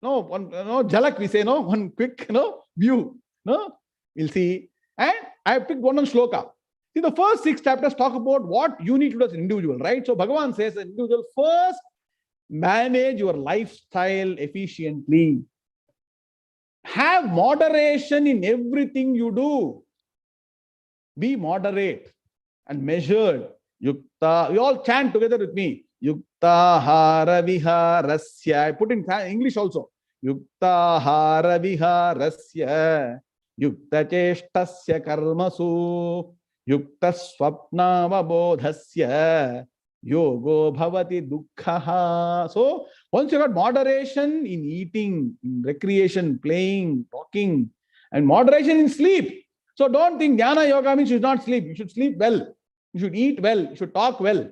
S1: jalak we say, one quick, view. We'll see. And I have picked one on shloka. See, the first 6 chapters talk about what you need to do as an individual, right? So Bhagavan says, an individual, first manage your lifestyle efficiently. Have moderation in everything you do. Be moderate and measured. Yukta, you all chant together with me. Yukta hara viharasya. I put in English also. Yukta hara viharasya. Yukta cheshtasya karmasu. Yukta swapnavabodhasya. Yogo bhavati dukkhaha. So once you got moderation in eating, in recreation, playing, talking, and moderation in sleep. So don't think jnana yoga means you should not sleep. You should sleep well. You should eat well. You should talk well.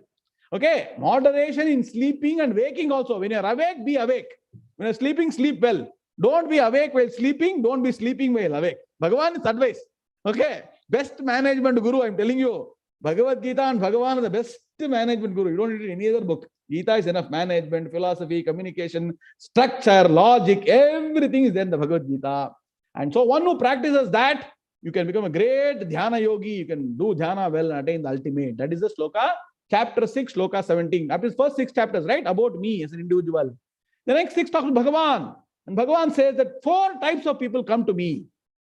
S1: Okay. Moderation in sleeping and waking also. When you're awake, be awake. When you're sleeping, sleep well. Don't be awake while sleeping. Don't be sleeping while awake. Bhagavan is advice. Okay. Best management guru, I'm telling you. Bhagavad Gita and Bhagavan are the best management guru. You don't need any other book. Gita is enough. Management, philosophy, communication, structure, logic, everything is there in the Bhagavad Gita. And so one who practices that, you can become a great dhyana yogi. You can do dhyana well and attain the ultimate. That is the sloka, chapter 6, sloka 17. That is first 6 chapters, right? About me as an individual. The next 6 talks about Bhagavan. And Bhagavan says that 4 types of people come to me,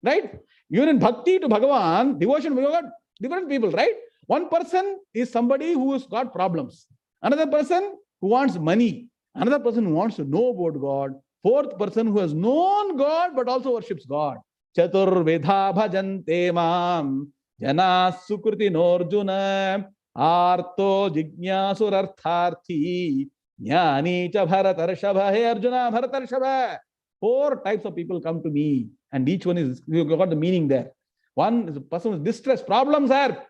S1: right? Even in bhakti to Bhagavan, devotion, we got different people, right? One person is somebody who has got problems. Another person who wants money. Another person who wants to know about God. 4th person who has known God but also worships God. Chatur vedha bhajante mam jana sukriti norjuna arto jignasur artharthi jnani cha bharatarshabha. Hey Arjuna, bharatarshabha. 4 types of people come to me, and each one is, you got the meaning there. One is a person with distress, problems are,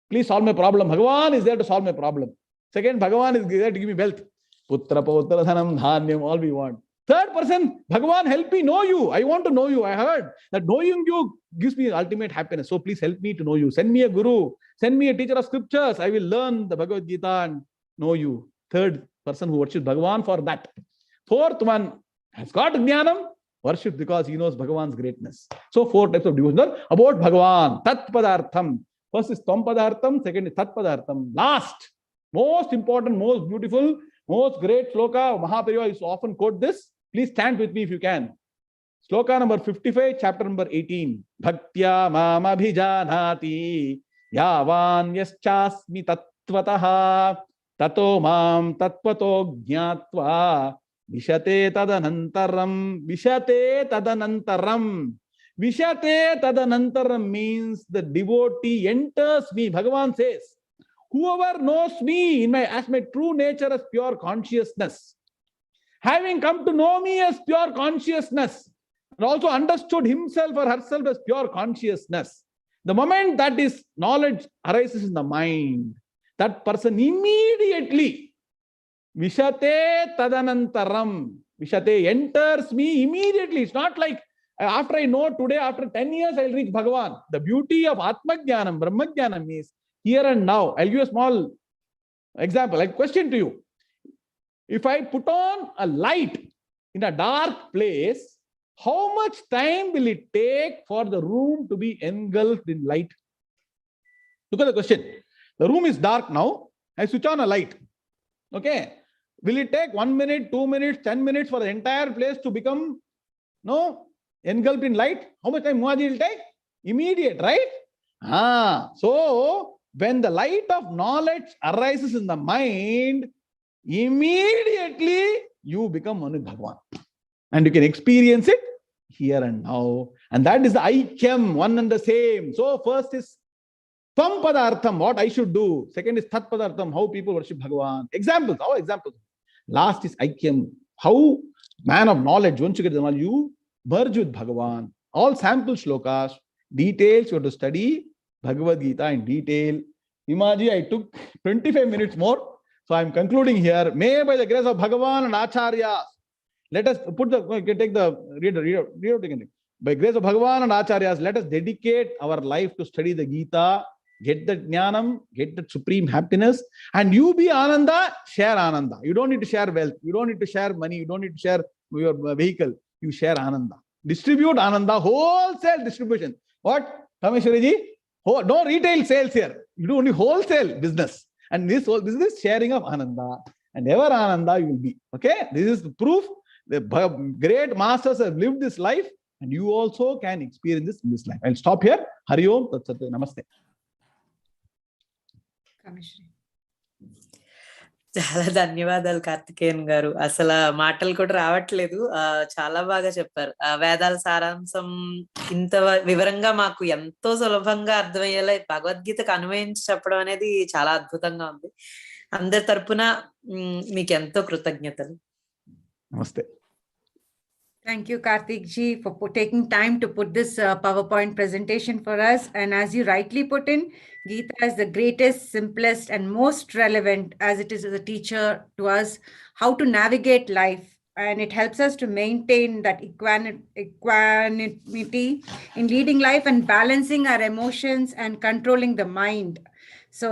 S1: please solve my problem. Bhagavan is there to solve my problem. Second, Bhagavan is there to give me wealth. Putra, Pautra, Dhanam, Dhanyam, all we want. 3rd person, Bhagavan, help me know you. I want to know you. I heard that knowing you gives me ultimate happiness. So please help me to know you. Send me a guru. Send me a teacher of scriptures. I will learn the Bhagavad Gita and know you. 3rd person who worships Bhagavan for that. 4th one has got jnanam, worship because he knows Bhagavan's greatness. So 4 types of devotion about Bhagavan. Tat padartham. First is Tvam Padartham, second is Tat Padartham. Last, most important, most beautiful, most great sloka, Mahaperiyava used to often quote this. Please stand with me if you can. Sloka number 55, chapter number 18. Bhaktya mam abhijanati yavan yaschasmi tattvataha tato mam tattvato jnatva vishate tadanantaram. Vishate tadanantaram. Vishate tadanantaram means the devotee enters me. Bhagavan says, whoever knows me as my true nature as pure consciousness, having come to know me as pure consciousness, and also understood himself or herself as pure consciousness, the moment that is knowledge arises in the mind, that person immediately, Vishate tadanantaram, Vishate enters me immediately. It's not like after I know today, after 10 years, I'll reach Bhagavan. The beauty of Atmajnanam, Brahmajnanam is here and now. I'll give you a small example. I question to you. If I put on a light in a dark place, how much time will it take for the room to be engulfed in light? Look at the question. The room is dark now. I switch on a light. Okay. Will it take 1 minute, 2 minutes, 10 minutes for the entire place to become engulfed in light? How much time Muaji will take? Immediate, right? So when the light of knowledge arises in the mind, immediately you become one with Bhagavan. And you can experience it here and now. And that is the Aikyam, one and the same. So first is Tvam Padartham, what I should do. Second is Tat Padartham, how people worship Bhagavan. Examples, our examples. Last is Aikyam, how man of knowledge, once you get the knowledge, you merge with Bhagavan. All sample shlokas, details you have to study Bhagavad Gita in detail. Imaji, I took 25 minutes more. So I'm concluding here. May by the grace of Bhagavan and Acharyas, let us put the, you can take the reader again. By grace of Bhagavan and Acharyas, let us dedicate our life to study the Gita get the jnanam, get the supreme happiness, and you be Ananda, share Ananda. You don't need to share wealth. You don't need to share money. You don't need to share your vehicle. You share Ananda. Distribute Ananda, wholesale distribution. What? Kameshwari ji? No retail sales here. You do only wholesale business. And this whole business sharing of Ananda. And ever Ananda you will be. Okay? This is the proof. The great masters have lived this life, and you also can experience this in this life. I'll stop here. Hari Om Tat Sat. Namaste.
S2: చాలా ధన్యవాదాలు కార్తికేయన్ గారు. అసలు మాటలు కూడా రావట్లేదు. చాలా బాగా చెప్పారు. వేదాల సారాంశం ఇంత వివరంగా మాకు ఎంతో సులభంగా అర్థమయ్యేలా భగవద్గీతకు అన్వయించి చెప్పడం అనేది చాలా అద్భుతంగా ఉంది. అందరి తరపున మీకు ఎంతో కృతజ్ఞతలు.
S1: నమస్తే.
S3: Thank you, Karthik ji, for taking time to put this PowerPoint presentation for us. And as you rightly put in, Gita is the greatest, simplest, and most relevant as it is as a teacher to us, how to navigate life. And it helps us to maintain that equanimity in leading life and balancing our emotions and controlling the mind. So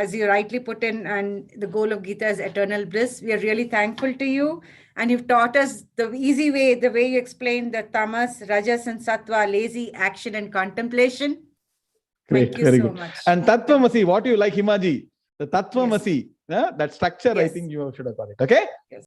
S3: as you rightly put in, and the goal of Gita is eternal bliss. We are really thankful to you. And you've taught us the easy way, the way you explained the tamas, rajas, and sattva, lazy action and contemplation.
S1: Great,
S3: Thank you
S1: very
S3: so
S1: good.
S3: much.
S1: And Tattvamasi, what do you like, Himaji? The Tattvamasi, that structure,
S3: Yes.
S1: I think you should have got it. Okay?
S3: Yes.